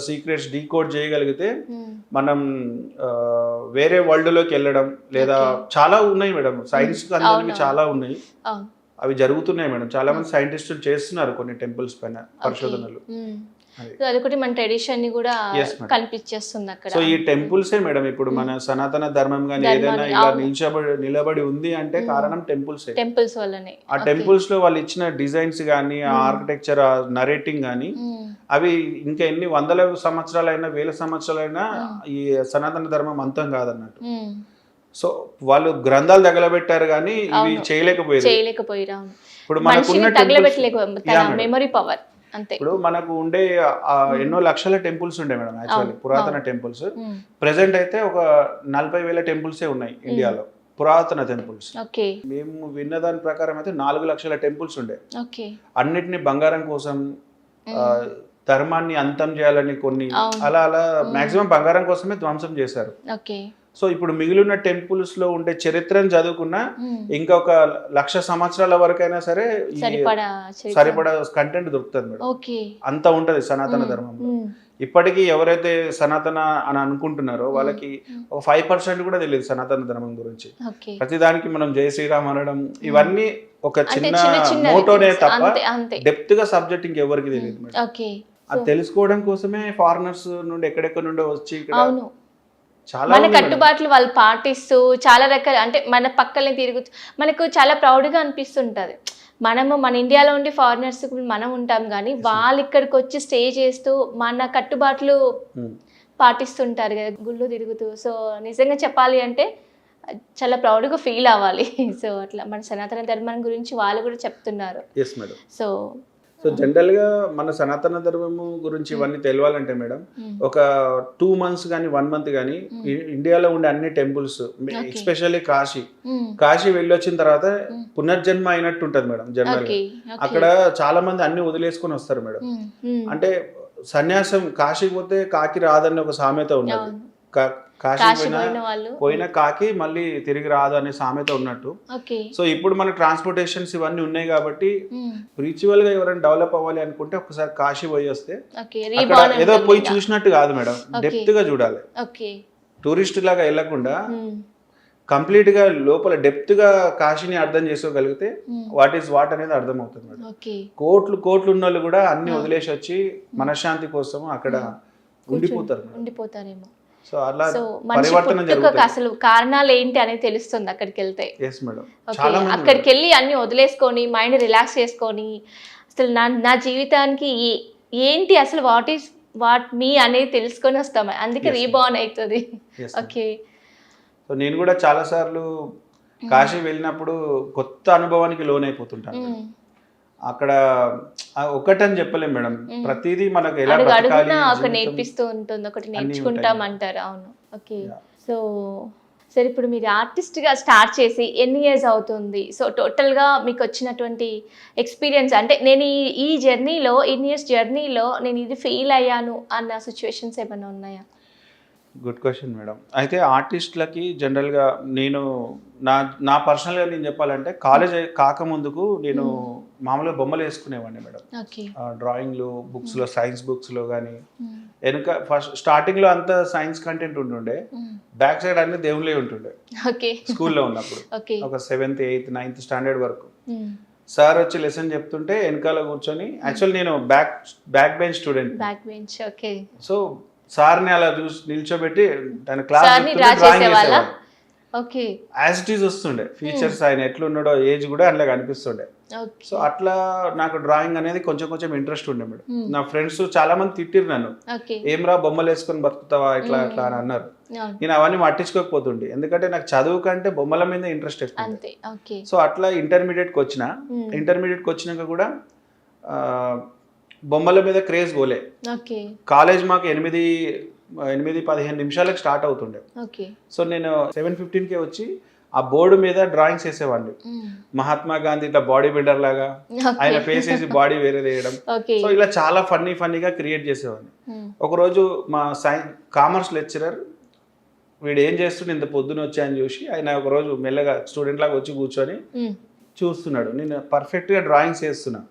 సీక్రెట్స్ డీకోడ్ చేయగలిగితే మ్మ్. మనం వేరే వరల్డ్ లోకి వెళ్ళడం లేదా చాలా ఉన్నాయి మేడం. సైన్స్ అందరికి అవును. చాలా ఉన్నాయి, అవును. అవి జరుగుతున్నాయి మేడం. చాలా మంది సైంటిస్టులు చేస్తున్నారు కొన్ని టెంపుల్స్ పైన పరిశోధనలు. అది. సో అదొకటి మన ట్రెడిషన్ ని కూడా Yes, madam. కనిపించేస్తుంది అక్కడ. సో ఈ టెంపుల్సే మేడం ఇప్పుడు మన సనాతన ధర్మం కానీ ఏదైనా ఇలా నిలబడి ఉంది అంటే కారణం టెంపుల్సే. టెంపుల్స్ వల్లనే. ఆ టెంపుల్స్ లో వాళ్ళు ఇచ్చిన డిజైన్స్ కానీ ఆ ఆర్కిటెక్చర్, ఆ నరేటింగ్ కానీ అవి ఇంకా ఎన్ని వందల సంవత్సరాలైనా వేల సంవత్సరాలైనా ఈ సనాతన ధర్మం అంతం కాదన్నట్టు. సో వాళ్ళు గ్రంథాలు తగలబెట్టారు కానీ ఇవి చేయలేకపోయారు. ఇప్పుడు మనకున్న తగలబెట్టలేకపోయారు. మెమరీ పవర్ అంతే. ఇప్పుడు మనకు ఉండే ఎన్నో లక్షల టెంపుల్స్ ఉండే మేడం యాక్చువల్లీ పురాతన టెంపుల్స్. ప్రెసెంట్ అయితే ఒక 40,000 టెంపుల్సే ఉన్నాయి ఇండియాలో పురాతన టెంపుల్స్. ఓకే. మేము విన్న దాని ప్రకారం అయితే 4 లక్షల టెంపుల్స్ ఉండే. ఓకే. అన్నిటిని బంగారం కోసం ధర్మాన్ని అంతం చేయాలని కొన్ని అలా మాక్సిమం బంగారం కోసమే ధ్వంసం చేశారు. ఓకే. సో ఇప్పుడు మిగిలిన టెంపుల్స్ లో ఉండే చరిత్రను చదువుకున్నా ఇంకొక 1,00,000 సంవత్సరాల వరకైనా సరే సరిపడా కంటెంట్ దొరుకుతుంది మేడం. అంత ఉంటది సనాతన ధర్మంలో. ఇప్పటికీ ఎవరైతే సనాతన అని అనుకుంటున్నారో వాళ్ళకి ఒక 5% కూడా తెలియదు సనాతన ధర్మం గురించి. ప్రతిదానికి మనం జై శ్రీరామ్ అనడం ఇవన్నీ ఒక చిన్న మోటోనే తప్ప డెప్త్ గా సబ్జెక్ట్ ఇంకెవరికి తెలియదు మేడం. అది తెలుసుకోవడం కోసమే ఫారినర్స్ నుండి ఎక్కడెక్కడ నుండో వచ్చి ఇక్కడ మన కట్టుబాట్లు వాళ్ళు పాటిస్తూ చాలా రకాల అంటే మన పక్కనే తిరుగుతూ మనకు చాలా ప్రౌడ్గా అనిపిస్తుంటుంది. మనము మన ఇండియాలో ఉండి ఫారినర్స్ మనం ఉంటాం కానీ వాళ్ళు ఇక్కడికి వచ్చి స్టే చేస్తూ మన కట్టుబాట్లు పాటిస్తుంటారు కదా గుళ్ళు తిరుగుతూ. సో నిజంగా చెప్పాలి అంటే చాలా ప్రౌడ్గా ఫీల్ అవ్వాలి. సో అట్లా మన సనాతన ధర్మం గురించి వాళ్ళు కూడా చెప్తున్నారు. సో జనరల్ గా మన సనాతన ధర్మము గురించి ఇవన్నీ తెలియాలంటే మేడం ఒక 2 months కానీ 1 month కానీ ఇండియాలో ఉండే అన్ని టెంపుల్స్ ఎస్పెషల్లీ కాశీ వెళ్ళొచ్చిన తర్వాత పునర్జన్మ అయినట్టు ఉంటది మేడం. జనరల్ గా అక్కడ చాలా మంది అన్ని వదిలేసుకొని వస్తారు మేడం. అంటే సన్యాసం కాశీకి పోతే కాకి రాదని ఒక సామెత ఉన్నది. కాశీ పోయిన కాకి మళ్ళీ తిరిగి రాదు అనే సామెత ఉన్నట్టు. సో ఇప్పుడు మన ట్రాన్స్పోర్టేషన్స్ ఇవన్నీ ఉన్నాయి కాబట్టి స్పిరిచువల్ గా ఎవరైనా డెవలప్ అవ్వాలి అనుకుంటే ఒకసారి కాశీ పోయి వస్తే ఏదో పోయి చూసినట్టు కాదు మేడం, డెప్త్ గా చూడాలి. టూరిస్ట్ లాగా వెళ్ళకుండా కంప్లీట్ గా లోపల డెప్త్ గా కాశీని అర్థం చేసుకోగలిగితే వాట్ ఈస్ వాట్ అనేది అర్థం అవుతుంది మేడం. కోట్లు ఉన్న వాళ్ళు కూడా అన్ని వదిలేసి వచ్చి మనశ్శాంతి కోసం అక్కడ ఉండిపోతారేమో. సో అలా పరివర్తన జరుగుతుంది. అసలు కారణాలు ఏంటి అనేది తెలుస్తుంది అక్కడికి వెళ్తే. అక్కడికి వెళ్ళి అన్ని వదిలేసుకొని మైండ్ రిలాక్స్ చేసుకొని అసలు నా జీవితానికి ఏంటి అసలు వాట్ మీ అనేది తెలుసుకొని వస్తాం. అందుకే రీబార్న్ అవుతుంది. ఓకే. సో నేను కూడా చాలా సార్లు కాశీ వెళ్ళినప్పుడు కొత్త అనుభవానికి లోనైపోతుంటాను. అక్కడ ఒకటని చెప్పలేం మేడం, ప్రతిదీ మనకు ఎలా బతకాలి ఒక నేర్పిస్తూ ఉంటుంది, ఒకటి నేర్చుకుంటాం అంటారు. అవును. ఓకే. సో సరే ఇప్పుడు మీరు ఆర్టిస్ట్గా స్టార్ట్ చేసి ఎన్ని ఇయర్స్ అవుతుంది? సో టోటల్గా మీకు వచ్చినటువంటి ఎక్స్పీరియన్స్ అంటే నేను ఈ జర్నీలో ఇన్ని ఇయర్స్ జర్నీలో నేను ఇది ఫెయిల్ అయ్యాను అన్న సిచ్యువేషన్స్ ఏమైనా ఉన్నాయా? Good question madam. అయితే ఆర్టిస్టులకి జనరల్గా నేను నా పర్సనల్గా నేను చెప్పాలంటే కాలేజ్ కాకముందుకు నేను మామూలుగా బొమ్మలు వేసుకునేవాడిని మేడం. డ్రాయింగ్లు బుక్స్లో సైన్స్ బుక్స్లో కానీ వెనుక ఫస్ట్ స్టార్టింగ్లో అంతా సైన్స్ కంటెంట్ ఉంటుండే, బ్యాక్ సైడ్ అన్ని దేవుళ్ళే ఉంటుండే స్కూల్లో ఉన్నప్పుడు. ఒక 7th 8th 9th స్టాండర్డ్ వరకు సార్ వచ్చి లెసన్ చెప్తుంటే వెనకాల కూర్చొని, యాక్చువల్ నేను బ్యాక్ బెంచ్ స్టూడెంట్. సో సార్ని అలా చూసి నిల్చోబెట్టి తన క్లాస్ డ్రాయింగ్ చేసేవాడు. యాజ్ ఇట్ ఈజ్ వస్తుండే ఫీచర్స్, ఆయన ఎట్లున్నాడో ఏజ్ కూడా అట్లా కనిపిస్తుండే. సో అట్లా నాకు డ్రాయింగ్ అనేది కొంచెం ఇంట్రెస్ట్ ఉండే మేడం. నా ఫ్రెండ్స్ చాలా మంది తిట్టిరు నన్ను, ఏమ్రా బొమ్మలు వేసుకొని బతుకుతావా ఇట్లా అట్లా అని అన్నారు. నేను అవన్నీ పట్టించుకోకపోతుండే, ఎందుకంటే నాకు చదువు కంటే బొమ్మల మీద ఇంట్రెస్ట్ ఎక్కువ. సో అట్లా ఇంటర్మీడియట్కి వచ్చినాక కూడా బొమ్మల మీద క్రేజ్ పోలే. కాలేజ్ మాకు 8-15 నిమిషాలకు స్టార్ట్ అవుతుండే. సో నేను 7:15కే వచ్చి ఆ బోర్డు మీద డ్రాయింగ్స్ వేసేవాడిని. మహాత్మా గాంధీ ఇట్లా బాడీ బిల్డర్ లాగా ఆయన ఫేస్ వేసి బాడీ వేరే వేయడం. సో ఇలా చాలా ఫన్నీగా క్రియేట్ చేసేవాడిని. ఒకరోజు మా కామర్స్ లెక్చరర్ వీడు ఏం చేస్తుండే ఇంత పొద్దున వచ్చాయని చూసి ఆయన ఒకరోజు మెల్లగా స్టూడెంట్ లాగా వచ్చి కూర్చొని చూస్తున్నాడు. నేను పర్ఫెక్ట్గా డ్రాయింగ్స్ వేస్తున్నా,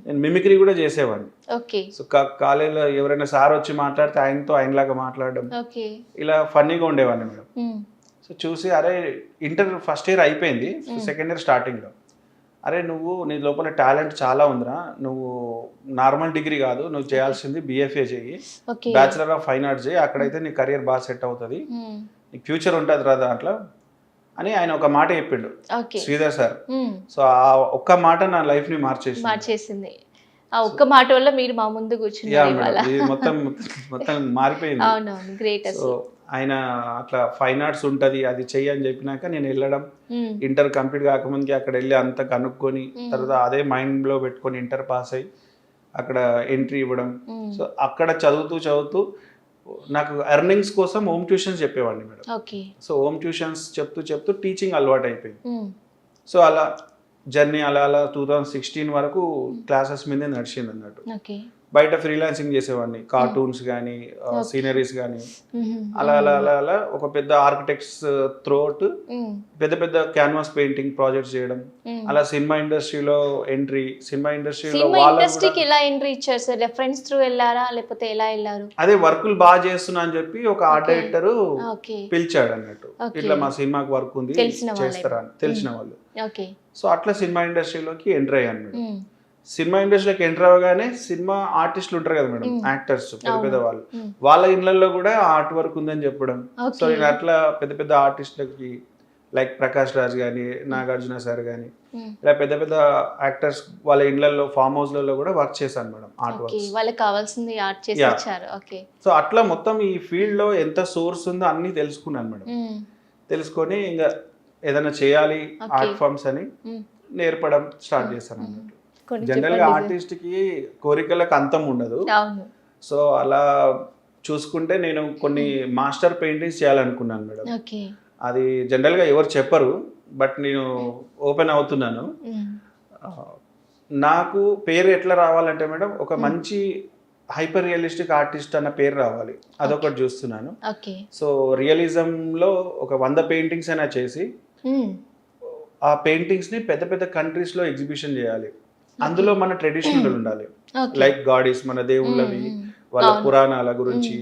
నేను మిమిక్రీ కూడా చేసేవాడిని. ఓకే. సో కాలేజీలో ఎవరైనా సార్ వచ్చి మాట్లాడితే ఆయనలాగా మాట్లాడడం, ఓకే. ఇలా ఫన్నీగా ఉండేవాడిని మేడం. సో చూసి అరే ఇంటర్ ఫస్ట్ ఇయర్ అయిపోయింది, సెకండ్ ఇయర్ స్టార్టింగ్లో, అరే నువ్వు నీ లోపల టాలెంట్ చాలా ఉందిరా, నువ్వు నార్మల్ డిగ్రీ కాదు, నువ్వు చేయాల్సింది BFA చెయ్యి, బ్యాచిలర్ ఆఫ్ ఫైన్ ఆర్ట్స్ చేయి, అక్కడైతే నీ కెరియర్ బాగా సెట్ అవుతుంది, నీకు ఫ్యూచర్ ఉంటుంది రా దాంట్లో అని ఆయన ఒక మాట చెప్పిండు శ్రీధర్ సార్. సో ఆ ఒక్క మాట నా లైఫ్ని మార్చేసింది. ఆ ఒక్క మాట వల్ల మీరు మా ముందు కూర్చున్నారు. మొత్తం మారిపోయింది. అవునవును, గ్రేట్. సో ఆయన అట్లా ఫైన్ ఆర్ట్స్ ఉంటుంది అది చెయ్యి అని చెప్పినాక నేను వెళ్ళడం, ఇంటర్ కంప్లీట్ కాకముందుకి అక్కడ వెళ్ళి అంత కనుక్కొని తర్వాత అదే మైండ్లో పెట్టుకొని ఇంటర్ పాస్ అయ్యి అక్కడ ఎంట్రీ ఇవ్వడం. సో అక్కడ చదువుతూ నాకు ఎర్నింగ్స్ కోసం హోమ్ ట్యూషన్స్ చెప్పేవాడిని మేడం. సో హోమ్ ట్యూషన్స్ చెప్తూ టీచింగ్ అలవాటు అయిపోయింది. సో అలా జర్నీ అలా 2016 వరకు క్లాసెస్ మీదే నడిచింది అన్నట్టు. బయట ఫ్రీలాన్సింగ్ చేసేవాడిని, కార్టూన్స్ కానీ సీనరీస్ కానీ అలా ఒక పెద్ద ఆర్కిటెక్ట్స్ త్రూఅవుట్ పెద్ద క్యాన్వాస్ పెయింటింగ్ ప్రాజెక్ట్స్ చేయడం, అలా సినిమా ఇండస్ట్రీలో ఎంట్రీ. సినిమా ఇండస్ట్రీకి ఎలా ఎంట్రీ ఇచ్చారు సార్? రెఫరెన్స్ త్రూ వెళ్ళారా లేకపోతే ఎలా వెళ్ళారు? అదే వర్కులు బాగా చేస్తున్నా అని చెప్పి ఒక ఆర్ట్ డైరెక్టర్ పిలిచాడు అన్నట్టు, ఇట్లా మా సినిమాకి వర్క్ ఉంది చేస్తారా అని, తెలిసిన వాళ్ళు. సో అట్లా సినిమా ఇండస్ట్రీలోకి ఎంటర్ అయ్యాను మేడం. సినిమా ఇండస్ట్రీలోకి ఎంటర్ అవ్వగానే సినిమా ఆర్టిస్టులు ఉంటారు కదా మేడం, యాక్టర్స్ పెద్ద వాళ్ళు, వాళ్ళ ఇళ్లలో కూడా ఆర్ట్ వర్క్ ఉందని చెప్పడం. సో నేను అట్లా పెద్ద ఆర్టిస్టులకి లైక్ ప్రకాష్ రాజ్ కానీ, నాగార్జున సార్ కానీ, ఇలా పెద్ద యాక్టర్స్ వాళ్ళ ఇళ్లలో ఫామ్ హౌస్లలో కూడా వర్క్ చేశాను మేడం, ఆర్ట్ వర్క్. వాళ్ళకి కావాల్సింది ఆర్ట్ చేసి ఇచ్చారు. ఓకే. సో అట్లా మొత్తం ఈ ఫీల్డ్ లో ఎంత సోర్స్ ఉందో అన్ని తెలుసుకున్నాను మేడం. తెలుసుకొని ఇంకా ఏదైనా చేయాలి ఆర్ట్ ఫార్మ్స్ అని నేర్పడం స్టార్ట్ చేశాను అన్నట్టు. జనరల్ గా ఆర్టిస్ట్ కి కోరికలకు అంతం ఉండదు. సో అలా చూసుకుంటే నేను కొన్ని మాస్టర్ పెయింటింగ్స్ చేయాలనుకున్నాను మేడం. అది జనరల్ గా ఎవరు చెప్పరు, బట్ నేను ఓపెన్ అవుతున్నాను. నాకు పేరు ఎట్లా రావాలంటే మేడం, ఒక మంచి హైపర్ రియలిస్టిక్ ఆర్టిస్ట్ అన్న పేరు రావాలి, అదొకటి చూస్తున్నాను. సో రియలిజం లో ఒక 100 పెయింటింగ్స్ అయినా చేసి ఆ పెయింటింగ్స్ ని పెద్ద కంట్రీస్ లో ఎగ్జిబిషన్ చేయాలి. అందులో మన ట్రెడిషనల్ ఉండాలి, లైక్ గాడీస్ మన దేవుళ్ళవి, వాళ్ళ పురాణాల గురించి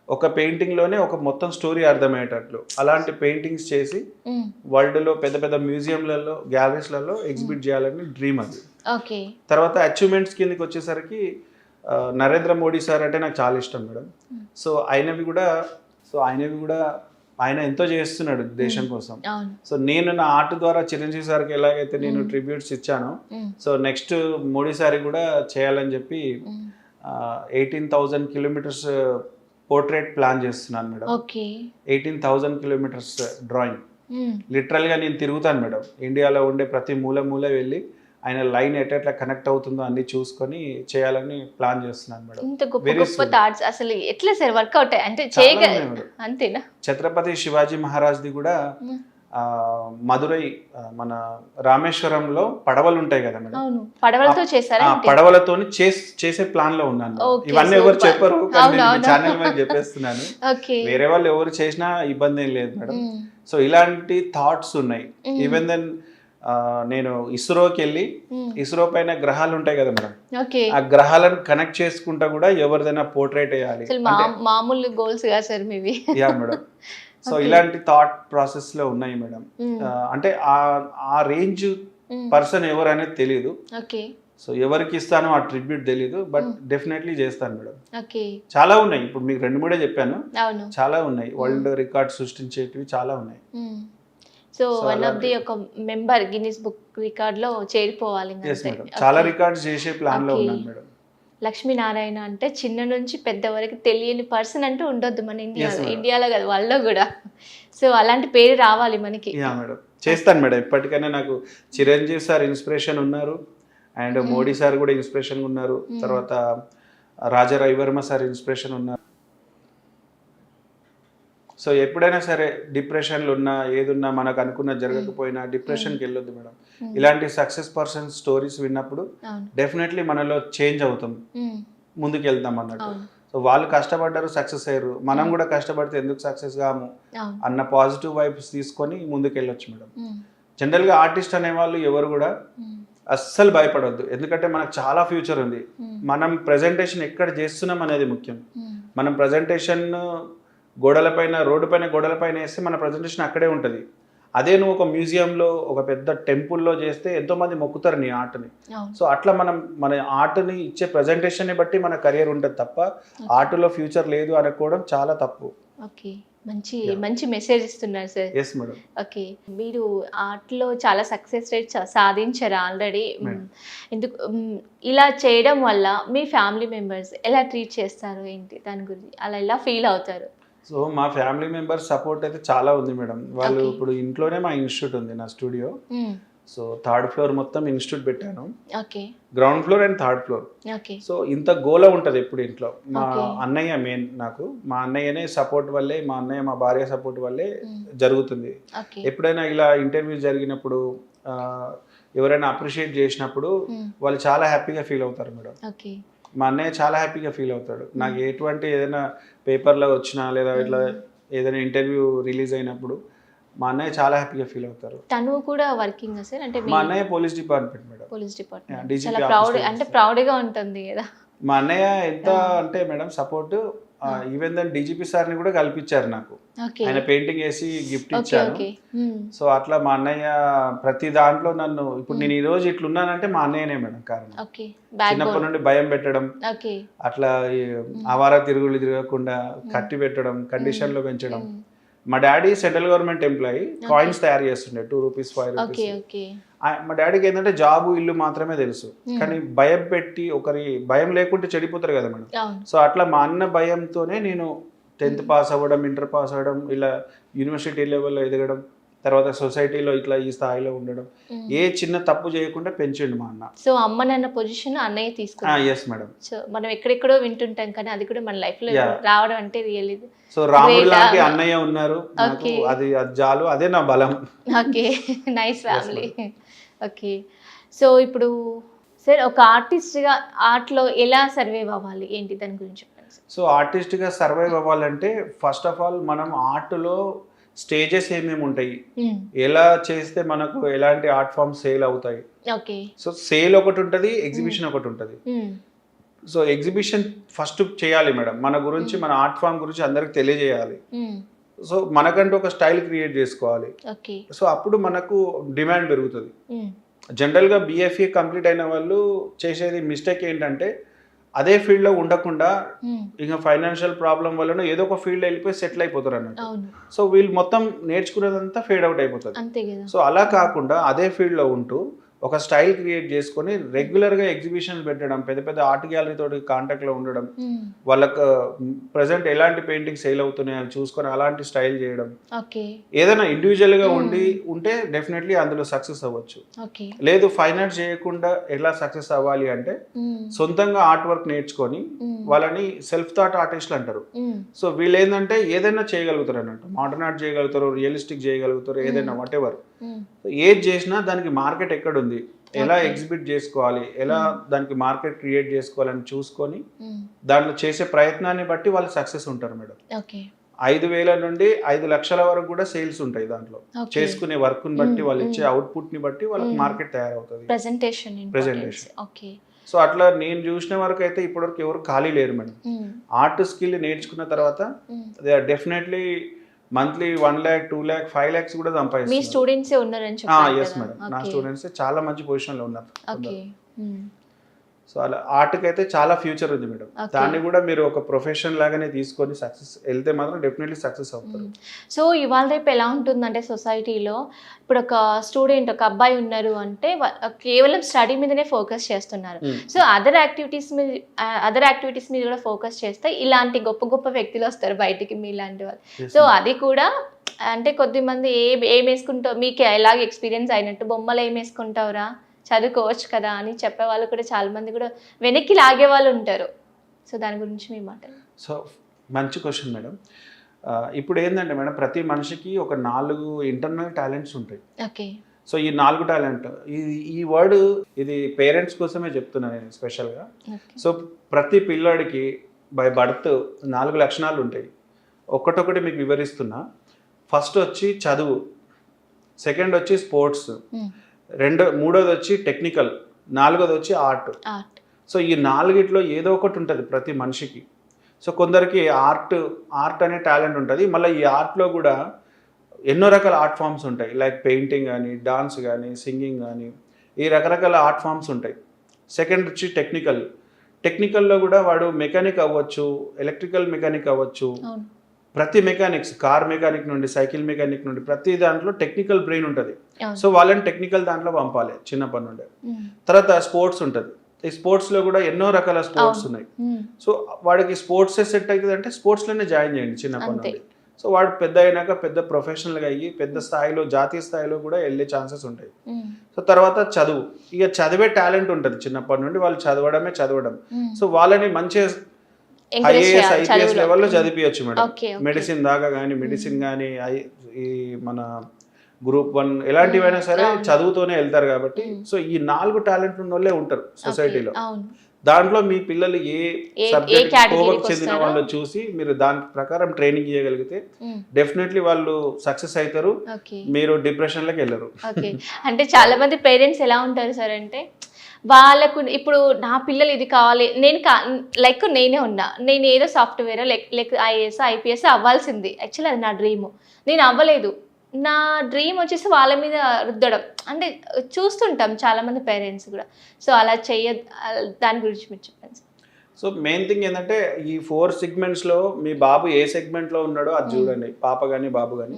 ఒక పెయింటింగ్ లోనే ఒక మొత్తం స్టోరీ అర్థమయ్యేటట్లు అలాంటి పెయింటింగ్స్ చేసి వరల్డ్ లో పెద్ద మ్యూజియంలలో, గ్యాలరీస్లలో ఎగ్జిబిట్ చేయాలని డ్రీమ్ అది. తర్వాత అచీవ్మెంట్స్ కిందకి వచ్చేసరికి నరేంద్ర మోడీ సార్ అంటే నాకు చాలా ఇష్టం మేడం. సో ఆయనవి కూడా ఆయన ఎంతో చేస్తున్నాడు దేశం కోసం. సో నేను నా ఆర్ట్ ద్వారా చిరంజీవి సార్కి ఎలాగైతే నేను ట్రిబ్యూట్స్ ఇచ్చానో, సో నెక్స్ట్ మోడీ సార్ కూడా చేయాలని చెప్పి 18,000 కిలోమీటర్స్ పోర్ట్రేట్ ప్లాన్ చేస్తున్నాను మేడం. 18,000 kilometres drawing. లిటరల్ గా నేను తిరుగుతాను మేడం, ఇండియాలో ఉండే ప్రతి మూల వెళ్ళి ఆయన లైన్ ఎట్లా కనెక్ట్ అవుతుందో అన్ని చూసుకొని చేయాలని ప్లాన్ చేస్తున్నాను మేడం. ఇంత గొప్ప థాట్స్ అసలు ఎట్లా సార్ వర్కౌట్ అంటే చేయగలరు? అంతేనా? ఛత్రపతి శివాజీ మహారాజ్ది కూడా మదురై మన రామేశ్వరంలో పడవలు ఉంటాయి కదా మేడం, పడవలతో చేశారా? పడవలతో చేసే ప్లాన్ లో ఉన్నాను. ఇవన్నీ ఎవరు చెప్పరు, ఛానల్ మీద చెప్పేస్తున్నాను. వేరే వాళ్ళు ఎవరు చేసినా ఇబ్బంది ఏం లేదు మేడం. సో ఇలాంటి థాట్స్ ఉన్నాయి. ఈవెన్ దెన్ నేను ఇస్రోకి వెళ్ళి, ఇస్రో పైన గ్రహాలు ఉంటాయి కదా మేడం, ఆ గ్రహాలను కనెక్ట్ చేసుకుంటా కూడా ఎవరిదైనా పోర్ట్రేట్ వేయాలి. మామూలు గోల్స్ కదా సార్ మీవి? Yeah madam. సో ఇలాంటి థాట్ ప్రాసెస్ లో ఉన్నాయి మేడం. అంటే ఆ రేంజ్ పర్సన్ ఎవరు అనేది తెలియదు. సో ఎవరికి ఇస్తానో ఆ ట్రిబ్యూట్ తెలీదు, బట్ డెఫినెట్లీ చేస్తాను మేడం. చాలా ఉన్నాయి, ఇప్పుడు మీకు 2-3 చెప్పాను, చాలా ఉన్నాయి. వరల్డ్ రికార్డ్ సృష్టించేటివి చాలా ఉన్నాయి. సో వన్ ఆఫ్ ది ఒక మెంబర్ గిన్నిస్ బుక్ రికార్డ్ లో చేరిపోవాలి. చాలా రికార్డ్స్ చేసే ప్లాన్ లో ఉన్నాను మేడం. లక్ష్మీనారాయణ అంటే చిన్న నుంచి పెద్ద వరకు తెలియని పర్సన్ అంటూ ఉండొద్దు మన ఇండియాలో కదా, వాళ్ళలో కూడా. సో అలాంటి పేరు రావాలి మనకి. మేడం చేస్తాను మేడం. ఇప్పటికైనా నాకు చిరంజీవి సార్ ఇన్స్పిరేషన్ ఉన్నారు, అండ్ మోడీ సార్ కూడా ఇన్స్పిరేషన్ ఉన్నారు, తర్వాత రాజా రవివర్మ సార్ ఇన్స్పిరేషన్ ఉన్నారు. సో ఎప్పుడైనా సరే డిప్రెషన్లు ఉన్నా ఏదున్నా మనకు అనుకున్న జరగకపోయినా డిప్రెషన్కి వెళ్ళొద్దు మేడం. ఇలాంటి సక్సెస్ పర్సన్ స్టోరీస్ విన్నప్పుడు డెఫినెట్లీ మనలో చేంజ్ అవుతాం, ముందుకు వెళ్తాం అన్నట్టు. సో వాళ్ళు కష్టపడ్డారు, సక్సెస్ అయ్యారు, మనం కూడా కష్టపడితే ఎందుకు సక్సెస్ కాము అవును. అన్న పాజిటివ్ వైబ్స్ తీసుకొని ముందుకు వెళ్ళొచ్చు మేడం. ఉమ్, జనరల్గా ఆర్టిస్ట్ అనేవాళ్ళు ఎవరు కూడా ఉమ్, అస్సలు భయపడొద్దు, ఎందుకంటే మనకు చాలా ఫ్యూచర్ ఉంది. ఉమ్, మనం ప్రజెంటేషన్ ఎక్కడ చేస్తున్నాం అనేది ముఖ్యం. ఉమ్, మనం ప్రజెంటేషన్ గోడలపైన, రోడ్డు పైన, గోడలపైన వేస్తే మన ప్రజెంటేషన్ అక్కడే ఉంటుంది. అదే నువ్వు ఒక మ్యూజియంలో, ఒక పెద్ద టెంపుల్లో చేస్తే ఎంతోమంది మొక్కుతారు నీ ఆర్ట్ని. అవును. సో అట్లా మనం మన ఆర్ట్ని ఇచ్చే ప్రజెంటేషన్ని బట్టి మన కెరియర్ ఉంటుంది తప్ప ఆర్ట్లో ఫ్యూచర్ లేదు అనుకోవడం చాలా తప్పు. ఓకే, మంచి మెసేజ్ ఇస్తున్నారు సార్. Yes madam. ఓకే, మీరు ఆర్ట్లో చాలా సక్సెస్ రేట్ సాధించారు ఆల్రెడీ. ఎందుకు ఇలా చేయడం వల్ల మీ ఫ్యామిలీ మెంబర్స్ ఎలా ట్రీట్ చేస్తారు ఏంటి, దాని గురించి అలా ఎలా ఫీల్ అవుతారు? సో మా ఫ్యామిలీ మెంబర్స్ సపోర్ట్ అయితే చాలా ఉంది మేడం. వాళ్ళు Okay. ఇప్పుడు ఇంట్లోనే మా ఇన్స్టిట్యూట్ ఉంది, నా స్టూడియో. ఉమ్, సో 3rd ఫ్లోర్ మొత్తం ఇన్స్టిట్యూట్ పెట్టాను, okay, ground floor and 3rd floor. Okay, so ఇంత గోల ఉంటుంది ఎప్పుడు ఇంట్లో. మా Okay. అన్నయ్య మెయిన్, నాకు మా అన్నయ్యనే సపోర్ట్ వల్లే, మా అన్నయ్య మా భార్య సపోర్ట్ వల్లే జరుగుతుంది. ఓకే, ఎప్పుడైనా ఇలా ఇంటర్వ్యూ జరిగినప్పుడు ఎవరైనా అప్రిషియేట్ చేసినప్పుడు వాళ్ళు చాలా హ్యాపీగా ఫీల్ అవుతారు మేడం. ఓకే, మా అన్నయ్య చాలా హ్యాపీగా ఫీల్ అవుతాడు. నాకు ఎటువంటి ఏదైనా పేపర్లో వచ్చినా లేదా ఇట్లా ఏదైనా ఇంటర్వ్యూ రిలీజ్ అయినప్పుడు మా అన్నయ్య చాలా హ్యాపీగా ఫీల్ అవుతారు. తను కూడా వర్కింగ్ సార్, అంటే మా అన్నయ్య police department madam. Police department DGP చాలా ప్రౌడ్, officer. అంటే ప్రౌడ్గా ఉంటుంది కదా. మా అన్నయ్య ఎంత అంటే madam support, even then DGP సార్ని కూడా కల్పించారు నాకు. ఓకే, ఆయన పెయింటింగ్ వేసి గిఫ్ట్ ఓకే, ఇచ్చాను. ఓకే, సో అట్లా మా అన్నయ్య ప్రతి దాంట్లో నన్ను, ఇప్పుడు నేను ఈ రోజు ఇట్లున్నానంటే మా అన్నయ్యనే మేడం కారణం. ఓకే, బ్యాక్ చిన్నప్పటి నుండి భయం పెట్టడం, ఓకే, అట్లా ఈ ఆవారా తిరుగులు తిరగకుండా కట్టి పెట్టడం, కండిషన్లో పెంచడం. మా daddy central government employee, coins తయారు చేస్తుండే 2 రూపీస్ 5 ఓకే, రూపీస్. ఓకే, మా డాడీకి ఏంటంటే జాబు ఇల్లు మాత్రమే తెలుసు, కానీ భయం పెట్టి ఒకరి భయం లేకుంటే చెడిపోతారు కదా మేడం. అవును, సో అట్లా మా అన్న భయంతోనే నేను 10th పాస్ అవ్వడం, ఇంటర్ పాస్ అవ్వడం, ఇలా యూనివర్సిటీ లెవెల్లో ఎదగడం, తర్వాత సొసైటీలో ఇట్లా ఈ స్థాయిలో ఉండడం, ఏ చిన్న తప్పు చేయకుండా పెంచండి మా అన్న. సో అమ్మ నాన్న పొజిషన్ అన్నయ్య తీసుకున్నారు. Yes madam. సో మనం ఎక్కడెక్కడో వింటుంటాం కానీ అది కూడా మన లైఫ్ లో రావడం అంటే రియల్ ఇది. సో రాముడు లాంటి అన్నయ్య ఉన్నారు నాకు, Okay. అది చాలు, అదే నా బలం. Okay, nice family. Okay, so ఇప్పుడు సార్ ఒక ఆర్టిస్ట్గా ఆర్ట్లో ఎలా సర్వైవ్ అవ్వాలి ఏంటి, దాని గురించి చెప్పండి సార్. సో ఆర్టిస్ట్గా సర్వైవ్ అవ్వాలంటే ఫస్ట్ ఆఫ్ ఆల్ మనం ఆర్ట్లో స్టేజెస్ ఏమేమి ఉంటాయి, ఎలా చేస్తే మనకు ఎలాంటి ఆర్ట్ ఫామ్స్ సేల్ అవుతాయి. ఓకే, సో సేల్ ఒకటి ఉంటుంది, ఎగ్జిబిషన్ ఒకటి ఉంటుంది. సో ఎగ్జిబిషన్ ఫస్ట్ చేయాలి మేడం, మన గురించి, మన ఆర్ట్ ఫామ్ గురించి అందరికి తెలియజేయాలి. సో మనకంటూ ఒక స్టైల్ క్రియేట్ చేసుకోవాలి. ఓకే, సో అప్పుడు మనకు డిమాండ్ పెరుగుతుంది. జనరల్గా BFA కంప్లీట్ అయిన వాళ్ళు చేసేది మిస్టేక్ ఏంటంటే అదే ఫీల్డ్లో ఉండకుండా ఇంకా ఫైనాన్షియల్ ప్రాబ్లం వలన ఏదో ఒక ఫీల్డ్ వెళ్ళిపోయి సెటిల్ అయిపోతారు అన్నట్టు. అవును, సో వీళ్ళు మొత్తం నేర్చుకునేదంతా ఫేడ్ అవుట్ అయిపోతుంది. అంతే కదా. సో అలా కాకుండా అదే ఫీల్డ్లో ఉంటూ ఒక స్టైల్ క్రియేట్ చేసుకొని రెగ్యులర్గా ఎగ్జిబిషన్స్ పెట్టడం, పెద్ద పెద్ద ఆర్ట్ గ్యాలరీ తోటి కాంటాక్ట్లో ఉండడం, వాళ్ళకు ప్రజెంట్ ఎలాంటి పెయింటింగ్ సేల్ అవుతున్నాయి అని చూసుకొని అలాంటి స్టైల్ చేయడం. ఓకే, ఏదైనా ఇండివిజువల్గా ఉంటే డెఫినెట్లీ అందులో సక్సెస్ అవ్వచ్చు. ఓకే, లేదు ఫైనాన్స్ చేయకుండా ఎలా సక్సెస్ అవ్వాలి అంటే సొంతంగా ఆర్ట్ వర్క్ నేర్చుకొని, వాళ్ళని సెల్ఫ్ థాట్ ఆర్టిస్టులు అంటారు. సో వీళ్ళు ఏంటంటే ఏదైనా చేయగలుగుతారు అన్నట్టు, మోడర్న్ ఆర్ట్ చేయగలుగుతారు, రియలిస్టిక్ చేయగలుగుతారు, ఏదైనా వాట్ ఎవర్. ఏది చేసినా దానికి మార్కెట్ ఎక్కడ ఉంది, ఎలా ఎగ్జిబిట్ చేసుకోవాలి, ఎలా దానికి మార్కెట్ క్రియేట్ చేసుకోవాలని చూసుకొని దాంట్లో చేసే ప్రయత్నాన్ని బట్టి వాళ్ళు సక్సెస్ ఉంటారు మేడం. ఓకే, 5,000 నుండి 5 లక్షల వరకు కూడా సేల్స్ ఉంటాయి దాంట్లో. చేసుకునే వర్క్ ని బట్టి, వాళ్ళు ఇచ్చే అవుట్పుట్ ని బట్టి వాళ్ళకి మార్కెట్ తయారవుతుంది. ప్రెజెంటేషన్. ఓకే, సో అట్లా నేను చూసిన వరకు అయితే ఇప్పటివరకు ఎవరు ఖాళీ లేరు మేడం. ఆర్ట్ స్కిల్ నేర్చుకున్న తర్వాత they are definitely monthly 1 lakh, 2 lakh, 5 lakhs కూడా మీ సంపాదిస్తారు. స్టూడెంట్స్ ఉన్నారని చెప్పారు. ఎస్ మేడం, నా స్టూడెంట్స్ చాలా మంచి పొజిషన్ లో ఉన్నారు. ఓకే, సో అలా ఆర్ట్కి అయితే చాలా ఫ్యూచర్ ఉంది మేడం. దాన్ని కూడా మీరు ఒక ప్రొఫెషన్ లాగానే తీసుకొని సక్సెస్ వెళ్తే మాత్రం డెఫినెట్లీ సక్సెస్ అవుతారు. సో ఇవాళ రేపు ఎలా ఉంటుందంటే సొసైటీలో, ఇప్పుడు ఒక స్టూడెంట్, ఒక అబ్బాయి ఉన్నారు అంటే కేవలం స్టడీ మీదనే ఫోకస్ చేస్తున్నారు. సో అదర్ యాక్టివిటీస్ మీద కూడా ఫోకస్ చేస్తే ఇలాంటి గొప్ప గొప్ప వ్యక్తులు వస్తారు బయటికి, మీలాంటి వాళ్ళు. సో అది కూడా అంటే కొద్దిమంది ఏం వేసుకుంటావు, మీకు ఎలాగ ఎక్స్పీరియన్స్ అయినట్టు, బొమ్మలు ఏం వేసుకుంటావురా, చదువుకోవచ్చు కదా అని చెప్పే వాళ్ళు కూడా చాలా మంది కూడా వెనక్కి లాగే వాళ్ళు ఉంటారు. సో దాని గురించి మీ మాట. సో మంచి క్వశ్చన్ మేడం. ఇప్పుడు ఏంటంటే మేడం, ప్రతి మనిషికి ఒక 4 ఇంటర్నల్ టాలెంట్స్ ఉంటాయి. ఓకే, సో ఈ 4 టాలెంట్, ఈ వర్డ్ ఇది పేరెంట్స్ కోసమే చెప్తున్నాను నేను స్పెషల్గా. సో ప్రతి పిల్లాడికి బై బర్త్ 4 లక్షణాలు ఉంటాయి. ఒక్కటొక్కటి మీకు వివరిస్తున్నా. ఫస్ట్ వచ్చి చదువు, సెకండ్ వచ్చి స్పోర్ట్స్, మూడోది వచ్చి టెక్నికల్, నాలుగోది వచ్చి ఆర్ట్. సో ఈ నాలుగిట్లో ఏదో ఒకటి ఉంటుంది ప్రతి మనిషికి. సో కొందరికి ఆర్ట్ అనే టాలెంట్ ఉంటుంది. మళ్ళీ ఈ ఆర్ట్లో కూడా ఎన్నో రకాల ఆర్ట్ ఫామ్స్ ఉంటాయి. లైక్ పెయింటింగ్ కానీ, డాన్స్ కానీ, సింగింగ్ కానీ, ఈ రకరకాల ఆర్ట్ ఫామ్స్ ఉంటాయి. సెకండ్ వచ్చి టెక్నికల్లో కూడా వాడు మెకానిక్ అవ్వచ్చు, ఎలక్ట్రికల్ మెకానిక్ అవ్వచ్చు. ప్రతి మెకానిక్స్, కార్ మెకానిక్ నుండి సైకిల్ మెకానిక్ నుండి ప్రతి దాంట్లో టెక్నికల్ బ్రెయిన్ ఉంటుంది. సో వాళ్ళని టెక్నికల్ దాంట్లో పంపాలి చిన్నప్పటి నుండి. తర్వాత స్పోర్ట్స్ ఉంటుంది. ఈ స్పోర్ట్స్లో కూడా ఎన్నో రకాల స్పోర్ట్స్ ఉన్నాయి. సో వాడికి స్పోర్ట్సే సెట్ అవుతుంది అంటే స్పోర్ట్స్లోనే జాయిన్ చేయండి చిన్నప్పటి నుండి. సో వాడు పెద్ద అయినాక పెద్ద ప్రొఫెషనల్గా అయ్యి పెద్ద స్థాయిలో, జాతీయ స్థాయిలో కూడా వెళ్ళే ఛాన్సెస్ ఉంటాయి. సో తర్వాత చదువు, ఇక చదివే టాలెంట్ ఉంటుంది చిన్నప్పటి నుండి, వాళ్ళు చదవడం. సో వాళ్ళని మంచి ఐఏఎస్, ఐపీఎస్ లెవెల్లో చదివించచ్చు మేడం. మెడిసిన్ దాకా కానీ, మెడిసిన్ కానీ, ఈ మన గ్రూప్ 1 ఎలాంటివైనా సరే చదువుతోనే వెళ్తారు కాబట్టి. సో ఈ 4 టాలెంట్ ఉన్న వాళ్ళే ఉంటారు సొసైటీలో. దాంట్లో మీ పిల్లలు ఏ సబ్జెక్ట్ కోవకు చెందిన వాళ్ళు చూసి మీరు దాని ప్రకారం ట్రైనింగ్ చేయగలిగితే డెఫినెట్లీ వాళ్ళు సక్సెస్ అవుతారు, మీరు డిప్రెషన్లోకి వెళ్ళరు. అంటే చాలా మంది పేరెంట్స్ ఎలా ఉంటారు సార్ అంటే, వాళ్ళకు ఇప్పుడు నా పిల్లలు ఇది కావాలి, నేనే ఉన్నా, నేను ఏదో సాఫ్ట్వేర్ లైక్ ఐఏఎస్, ఐపీఎస్ అవ్వాల్సింది. యాక్చువల్లీ అది నా డ్రీమ్, నేను అవ్వలేదు. నా డ్రీమ్ వచ్చేసి వాళ్ళ మీద రుద్దడం. అంటే చూస్తుంటాం చాలామంది పేరెంట్స్ కూడా. సో అలా దాని గురించి మీరు చెప్పండి. సో మెయిన్ థింగ్ ఏంటంటే ఈ 4 సెగ్మెంట్స్లో మీ బాబు ఏ సెగ్మెంట్లో ఉన్నాడో అది చూడండి. పాప కానీ బాబు కానీ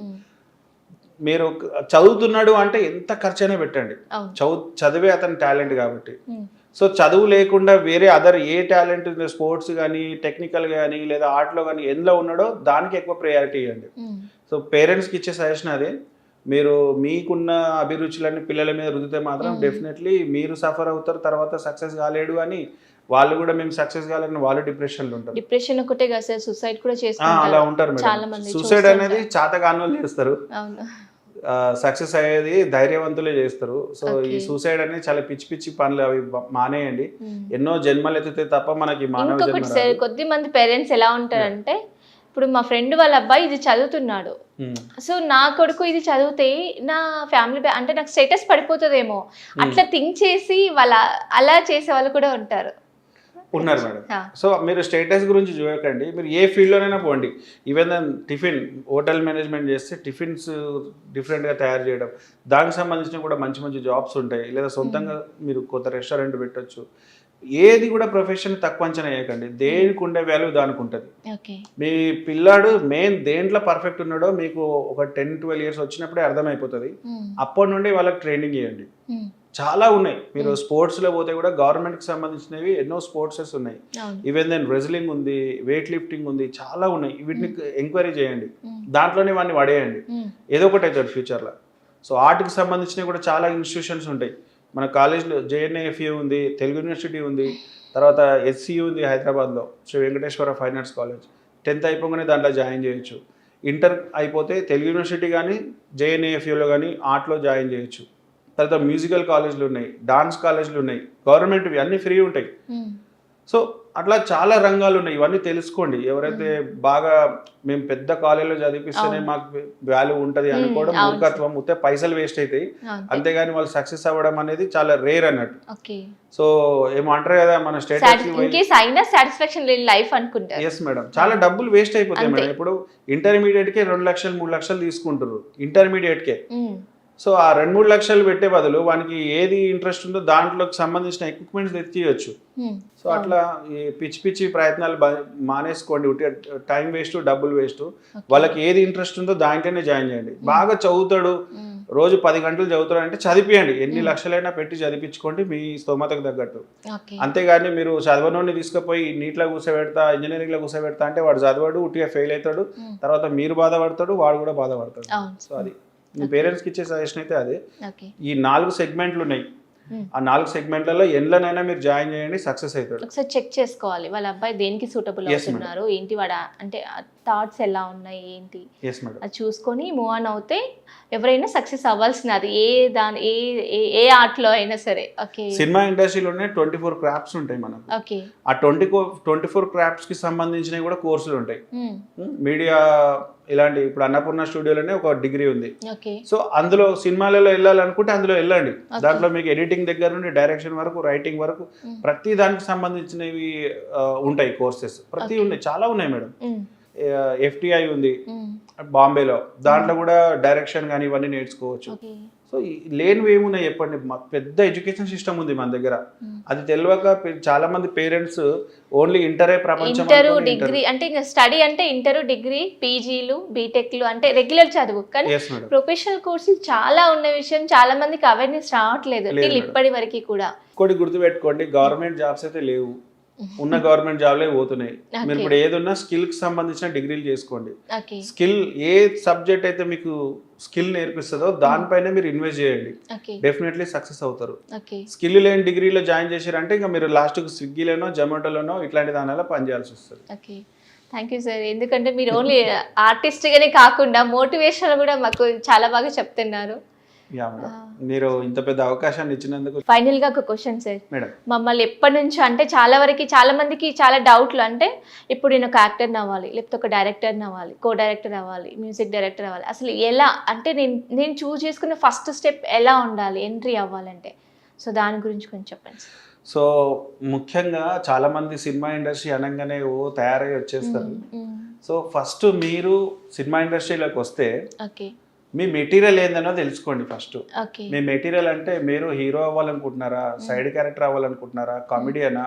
మీరు చదువుతున్నాడు అంటే ఎంత ఖర్చైనా పెట్టండి. చదివే అతని టాలెంట్ కాబట్టి. సో చదువు లేకుండా వేరే ఏ టాలెంట్, స్పోర్ట్స్ కానీ, టెక్నికల్ కానీ, లేదా ఆర్ట్లో కానీ ఎందులో ఉన్నాడో దానికి ఎక్కువ ప్రయారిటీ ఇవ్వండి. సో పేరెంట్స్కి ఇచ్చే సజెషన్ అదే, మీరు మీకున్న అభిరుచులన్నీ పిల్లల మీద రుద్దితే మాత్రం డెఫినెట్లీ మీరు సఫర్ అవుతారు. తర్వాత సక్సెస్ కాలేడు అని వాళ్ళు కూడా మేము సక్సెస్ కాలేదని వాళ్ళు డిప్రెషన్లో ఉంటారు. డిప్రెషన్ ఒకటే కాదు సార్, సూసైడ్ కూడా అలా ఉంటారు మేడం. సూసైడ్ అనేది చాతగాని వాళ్ళు చేస్తారు, సక్సెస్ అయ్యేది ధైర్యవంతులే చేస్తారు. సో ఈ సూసైడ్ అనేది చాలా పిచ్చి పనులు, అవి మానేయండి. ఎన్నో జన్మలు ఎత్తితే తప్ప మనకి మానవ జన్మ. కొద్ది మంది పేరెంట్స్ ఎలా ఉంటారంటే, ఇప్పుడు మా ఫ్రెండ్ వాళ్ళ అబ్బాయి ఇది చదువుతున్నాడు, సో నా కొడుకు ఇది చదివితే నా ఫ్యామిలీ అంటే నాకు స్టేటస్ పడిపోతుందేమో అట్లా థింక్ చేసి అలా చేసే వాళ్ళు కూడా ఉన్నారు మేడం. సో మీరు స్టేటస్ గురించి చూడకండి, మీరు ఏ ఫీల్డ్లోనైనా పోండి. ఈవెన్ టిఫిన్, హోటల్ మేనేజ్మెంట్ చేస్తే టిఫిన్స్ డిఫరెంట్గా తయారు చేయడం, దానికి సంబంధించిన కూడా మంచి మంచి జాబ్స్ ఉంటాయి. లేదా సొంతంగా మీరు కొత్త రెస్టారెంట్ పెట్టచ్చు. ఏది కూడా ప్రొఫెషన్ తక్కువ అంచనా వేయకండి. దేనికి ఉండే వాల్యూ దానికి ఉంటుంది. మీ పిల్లాడు మెయిన్ దేంట్లో పర్ఫెక్ట్ ఉన్నాడో మీకు ఒక 10-12 ఇయర్స్ వచ్చినప్పుడే అర్థమైపోతుంది. అప్పటి నుండి వాళ్ళకి ట్రైనింగ్ ఇవ్వండి. చాలా ఉన్నాయి. మీరు స్పోర్ట్స్లో పోతే కూడా గవర్నమెంట్కి సంబంధించినవి ఎన్నో స్పోర్ట్సెస్ ఉన్నాయి. ఈవెన్ దెన్ రెజ్లింగ్ ఉంది, వెయిట్ లిఫ్టింగ్ ఉంది, చాలా ఉన్నాయి. వీటిని ఎంక్వైరీ చేయండి, దాంట్లోనే వాడిని పడేయండి, ఏదో ఒకటి అవుతాడు ఫ్యూచర్లో. సో ఆర్ట్కి సంబంధించినవి కూడా చాలా ఇన్స్టిట్యూషన్స్ ఉంటాయి మన కాలేజ్లో. JNAFU ఉంది, తెలుగు యూనివర్సిటీ ఉంది, తర్వాత SCU ఉంది హైదరాబాద్లో, Shri Venkateswara fine arts college. 10th అయిపోగానే దాంట్లో జాయిన్ చేయొచ్చు. ఇంటర్ అయిపోతే తెలుగు యూనివర్సిటీ కానీ, JNAFUలో కానీ ఆర్ట్లో జాయిన్ చేయొచ్చు. తర్వాత మ్యూజికల్ కాలేజ్లు ఉన్నాయి, డాన్స్ కాలేజ్లు ఉన్నాయి, గవర్నమెంట్వి అన్నీ ఫ్రీ ఉంటాయి. సో అట్లా చాలా రంగాలు ఉన్నాయి. ఇవన్నీ తెలుసుకోండి. ఎవరైతే బాగా మేము పెద్ద కాలేజీలో చదివిస్తేనే మాకు వాల్యూ ఉంటుంది అనుకోవడం మూర్ఖత్వం. ఉత్తే పైసలు వేస్ట్ అవుతాయి, అంతేగాని వాళ్ళు సక్సెస్ అవ్వడం అనేది చాలా రేర్ అన్నట్టు. సో ఏమో అంటారు కదా, మన స్టేటస్ ఎస్ మేడం, చాలా డబ్బులు వేస్ట్ అయిపోతాయి మేడం. ఇప్పుడు ఇంటర్మీడియట్కే 2 లక్షలు 3 లక్షలు తీసుకుంటారు ఇంటర్మీడియట్కే. సో ఆ 2-3 లక్షలు పెట్టే బదులు వానికి ఏది ఇంట్రెస్ట్ ఉందో దాంట్లోకి సంబంధించిన ఎక్విప్మెంట్స్ తెచ్చియచ్చు. సో అట్లా ఈ పిచ్చి ప్రయత్నాలు మానేసుకోండి. టైం వేస్ట్, డబ్బులు వేస్ట్. వాళ్ళకి ఏది ఇంట్రెస్ట్ ఉందో దాంట్లోనే జాయిన్ చేయండి. బాగా చదువుతాడు, రోజు 10 గంటలు చదువుతాడు అంటే చదివియండి. ఎన్ని లక్షలైనా పెట్టి చదివించుకోండి మీ స్తోమతకు తగ్గట్టు. అంతేగాని మీరు చదవనోడిని తీసుకుపోయి నీట్లో కూర్చోబెడతా, ఇంజనీరింగ్లో కూర్చోబెడతా అంటే వాడు చదవడు, ఉట్టిగా ఫెయిల్ అవుతాడు. తర్వాత మీరు బాధపడతాడు, వాడు కూడా బాధపడతాడు. సో అది మీ పేరెంట్స్కి ఇచ్చే సజెషన్ అయితే అదే. ఈ 4 సెగ్మెంట్లు ఉన్నాయి. ఆ 4 సెగ్మెంట్లలో ఎందులోనైనా మీరు జాయిన్ చేయండి, సక్సెస్ అవుతాడు. ఒకసారి చెక్ చేసుకోవాలి వాళ్ళ అబ్బాయి దేనికి సూటబుల్ అవుతున్నారు ఏంటి, వాడు అంటే థాట్స్ ఎలా ఉన్నాయి ఏంటి ఎస్ మేడం. అది చూసుకొని మూవ్ ఆన్ అవుతే ఎవరైనా సక్సెస్ అవ్వాల్సినది ఏ ఆర్ట్లో అయినా సరే. ఓకే. సినిమా ఇండస్ట్రీలోనే 24 క్రాఫ్ట్స్ ఉంటాయి మనకు. ఓకే. ఆ 24 క్రాఫ్ట్స్ కి సంబంధించినవి కూడా కోర్సులు ఉంటాయి. మీడియా ఇలాంటి ఇప్పుడు అన్నపూర్ణ స్టూడియోలోనే ఒక డిగ్రీ ఉంది. ఓకే. సో అందులో సినిమాలలో వెళ్ళాలనుకుంటే అందులో వెళ్ళండి. దాంట్లో మీకు ఎడిటింగ్ దగ్గర నుండి డైరెక్షన్ వరకు, రైటింగ్ వరకు ప్రతి దానికి సంబంధించినవి ఉంటాయి కోర్సెస్. ప్రతి ఉన్నాయి, చాలా ఉన్నాయి మేడం. FTI ఉంది బాంబేలో, దాంట్లో కూడా డైరెక్షన్ కానీ ఇవన్నీ నేర్చుకోవచ్చు. సో లేనివి ఏమున్నాయి చెప్పండి, పెద్ద ఎడ్యుకేషన్ సిస్టమ్ ఉంది మన దగ్గర. అది తెలియక చాలా మంది పేరెంట్స్ ఓన్లీ ఇంటరే ప్రపంచం, ఇంటర్ డిగ్రీ అంటే ఇంకా స్టడీ అంటే ఇంటర్ డిగ్రీ పీజీలు బీటెక్లు అంటే రెగ్యులర్ చదువు, కానీ ప్రొఫెషనల్ కోర్సులు చాలా ఉన్న విషయం చాలా మందికి అవేర్నెస్ రావట్లేదు ఇప్పటి వరకు కూడా. ఇంకోటి గుర్తుపెట్టుకోండి, గవర్నమెంట్ జాబ్స్ అయితే లేవు, ఉన్న గవర్నమెంట్ జాబ్లే పోతున్నాయి. మీరు ఇప్పుడు ఏదన్నా స్కిల్ కి సంబంధించిన డిగ్రీలు చేసుకోండి. స్కిల్ ఏ సబ్జెక్ట్ అయితే మీకు స్కిల్ నేర్పిస్తుందో దానిపైన మీరు ఇన్వెస్ట్ చేయండి, డెఫినెట్లీ సక్సెస్ అవుతారు. స్కిల్ లేని డిగ్రీలో జాయిన్ చేశారంటే ఇంకా మీరు లాస్ట్కి స్విగ్గీలోనో జొమాటోలోనో ఇట్లాంటి దానిలో పనిచేయాల్సి వస్తుంది. థ్యాంక్ యూ సార్, ఎందుకంటే మీరు ఓన్లీ ఆర్టిస్ట్గానే కాకుండా మోటివేషన్ కూడా మాకు చాలా బాగా చెప్తున్నారు. మీరు ఇంత పెద్ద అవకాశాన్ని ఇచ్చినందుకు. ఫైనల్ గా ఒక క్వశ్చన్ సార్, మేడం మమ్మల్ని ఎప్పటి నుంచో అంటే చాలా వరకు చాలా మందికి చాలా డౌట్లు, అంటే ఇప్పుడు నేను ఒక యాక్టర్ అవ్వాలి, లేకపోతే ఒక డైరెక్టర్ అవ్వాలి, కో డైరెక్టర్ అవ్వాలి, మ్యూజిక్ డైరెక్టర్ అవ్వాలి, అసలు ఎలా అంటే నేను చూస్ చేసుకున్న ఫస్ట్ స్టెప్ ఎలా ఉండాలి ఎంట్రీ అవ్వాలంటే, సో దాని గురించి కొంచెం చెప్పండి. సో ముఖ్యంగా చాలా మంది సినిమా ఇండస్ట్రీ అనగానే తయారై వచ్చేస్తారు. సో ఫస్ట్ మీరు సినిమా ఇండస్ట్రీలోకి వస్తే మీ మెటీరియల్ ఏందనో తెలుసుకోండి ఫస్ట్. మీ మెటీరియల్ అంటే మీరు హీరో అవ్వాలనుకుంటున్నారా, సైడ్ క్యారెక్టర్ అవ్వాలనుకుంటున్నారా, కామెడియనా,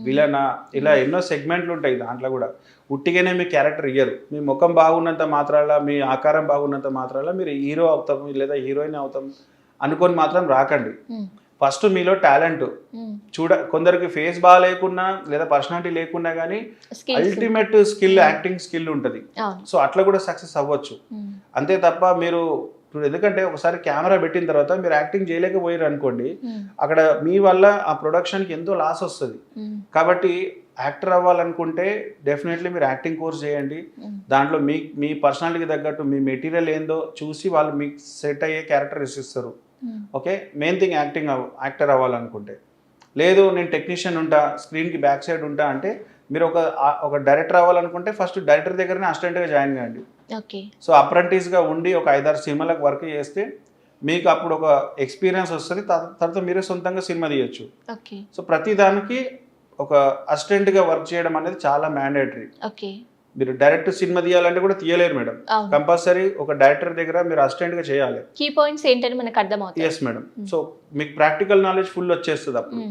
విలనా, ఇలా ఎన్నో సెగ్మెంట్లు ఉంటాయి. దాంట్లో కూడా ఉట్టిగానే మీ క్యారెక్టర్ ఇయ్యరు. మీ ముఖం బాగున్నంత మాత్రాల, మీ ఆకారం బాగున్నంత మాత్రాల మీరు హీరో అవుతాం లేదా హీరోయిన్ అవుతాం అనుకొని మాత్రం రాకండి. ఫస్ట్ మీలో టాలెంట్ కొందరికి ఫేస్ బాగా లేకున్నా లేదా పర్సనాలిటీ లేకున్నా కానీ అల్టిమేట్ స్కిల్ యాక్టింగ్ స్కిల్ ఉంటుంది. సో అట్లా కూడా సక్సెస్ అవ్వచ్చు. అంతే తప్ప మీరు ఎందుకంటే ఒకసారి కెమెరా పెట్టిన తర్వాత మీరు యాక్టింగ్ చేయలేకపోయారు అనుకోండి, అక్కడ మీ వల్ల ఆ ప్రొడక్షన్కి ఎంతో లాస్ వస్తుంది. కాబట్టి యాక్టర్ అవ్వాలనుకుంటే డెఫినెట్లీ మీరు యాక్టింగ్ కోర్స్ చేయండి. దాంట్లో మీ పర్సనాలిటీకి తగ్గట్టు మీ మెటీరియల్ ఏందో చూసి వాళ్ళు మీకు సెట్ అయ్యే క్యారెక్టర్ ఇస్తారు. ఓకే, మెయిన్ థింగ్ యాక్టర్ అవ్వాలనుకుంటే. లేదు నేను టెక్నీషియన్ ఉంటా, స్క్రీన్కి బ్యాక్ సైడ్ ఉంటా అంటే మీరు ఒక డైరెక్టర్ అవ్వాలనుకుంటే ఫస్ట్ డైరెక్టర్ దగ్గరనే అసిస్టెంట్గా జాయిన్ కాండి. సో అప్రెంటిస్గా ఉండి ఒక 5-6 సినిమాలకు వర్క్ చేస్తే మీకు అప్పుడు ఒక ఎక్స్పీరియన్స్ వస్తుంది. తర్వాత మీరే సొంతంగా సినిమా తీయచ్చు. సో ప్రతి దానికి ఒక అసిస్టెంట్గా వర్క్ చేయడం అనేది చాలా మ్యాండేటరీ. మీరు డైరెక్ట్ సినిమా తీయాలంటే కూడా తీయలేరు మేడం, కంపల్సరీ ఒక డైరెక్టర్ దగ్గర మీరు అసిస్టెంట్గా చేయాలి. కీ పాయింట్స్ ఏంటని మనకు అర్థమవుతుంది. Yes madam. సో మీకు ప్రాక్టికల్ నాలెడ్జ్ ఫుల్ వచ్చేస్తుంది అప్పుడు.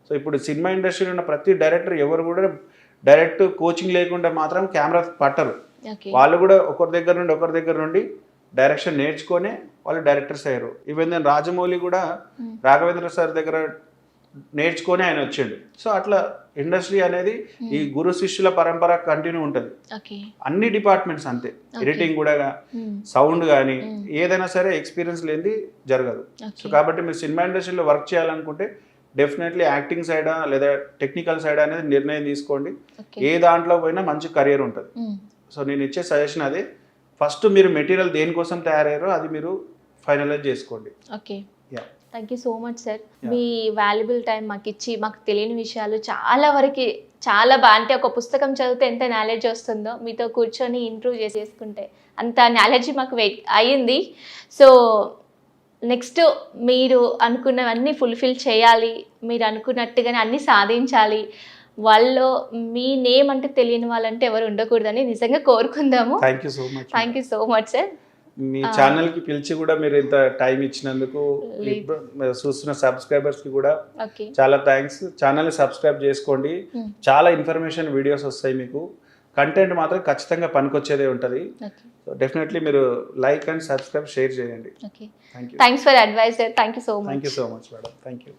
సో ఇప్పుడు సినిమా ఇండస్ట్రీలో ఉన్న ప్రతి డైరెక్టర్ ఎవరు కూడా డైరెక్ట్ కోచింగ్ లేకుండా మాత్రం కెమెరా పట్టరు. వాళ్ళు కూడా ఒకరి దగ్గర నుండి డైరెక్షన్ నేర్చుకొని వాళ్ళు డైరెక్టర్స్ అయ్యారు. ఈవెన్ దెన్ రాజమౌళి కూడా రాఘవేంద్ర సార్ దగ్గర నేర్చుకొని ఆయన వచ్చాడు. సో అట్లా ఇండస్ట్రీ అనేది ఈ గురు శిష్యుల పరంపర కంటిన్యూ ఉంటుంది. అన్ని డిపార్ట్మెంట్స్ అంతే, ఎడిటింగ్ కూడా, సౌండ్ కానీ ఏదైనా సరే ఎక్స్పీరియన్స్ లేనిది జరగదు. సో కాబట్టి మీరు సినిమా ఇండస్ట్రీలో వర్క్ చేయాలనుకుంటే డెఫినెట్లీ యాక్టింగ్ సైడా లేదా టెక్నికల్ సైడ్ అనేది నిర్ణయం తీసుకోండి. ఏ దాంట్లో పోయినా మంచి కెరియర్ ఉంటుంది. సో నేను ఇచ్చే సజెషన్ అదే, ఫస్ట్ మీరు మెటీరియల్ దేనికోసం తయారయ్యారో అది మీరు ఫైనలైజ్ చేసుకోండి. Thank you so much sir, me valuable time మాకు ఇచ్చి మాకు తెలియని విషయాలు చాలా వరకు చాలా బాగా, అంటే ఒక పుస్తకం చదివితే ఎంత నాలెడ్జ్ వస్తుందో మీతో కూర్చొని ఇంప్రూవ్ చేసుకుంటే అంత నాలెడ్జ్ మాకు అయ్యింది. సో నెక్స్ట్ మీరు అనుకున్నవన్నీ ఫుల్ఫిల్ చేయాలి, మీరు అనుకున్నట్టుగానే అన్నీ సాధించాలి. వాళ్ళు మీ నేమ్ అంటే తెలియని వాళ్ళంటే ఎవరు ఉండకూడదని నిజంగా కోరుకుందాము. Thank you so much sir. మీ ఛానల్ కి పిలిచి కూడా మీరు ఇంత టైం ఇచ్చినందుకు చూస్తున్న సబ్స్క్రైబర్స్ కి కూడా చాలా థ్యాంక్స్. ఛానల్ ని సబ్స్క్రైబ్ చేసుకోండి, చాలా ఇన్ఫర్మేషన్ వీడియోస్ వస్తాయి. మీకు కంటెంట్ మాత్రం ఖచ్చితంగా పనికొచ్చేదే ఉంటుంది. డెఫినెట్లీ మీరు లైక్ అండ్ సబ్స్క్రైబ్ షేర్ చేయండి. Thanks for advice sir. Thank you so much. Thank you so much madam. Thank you.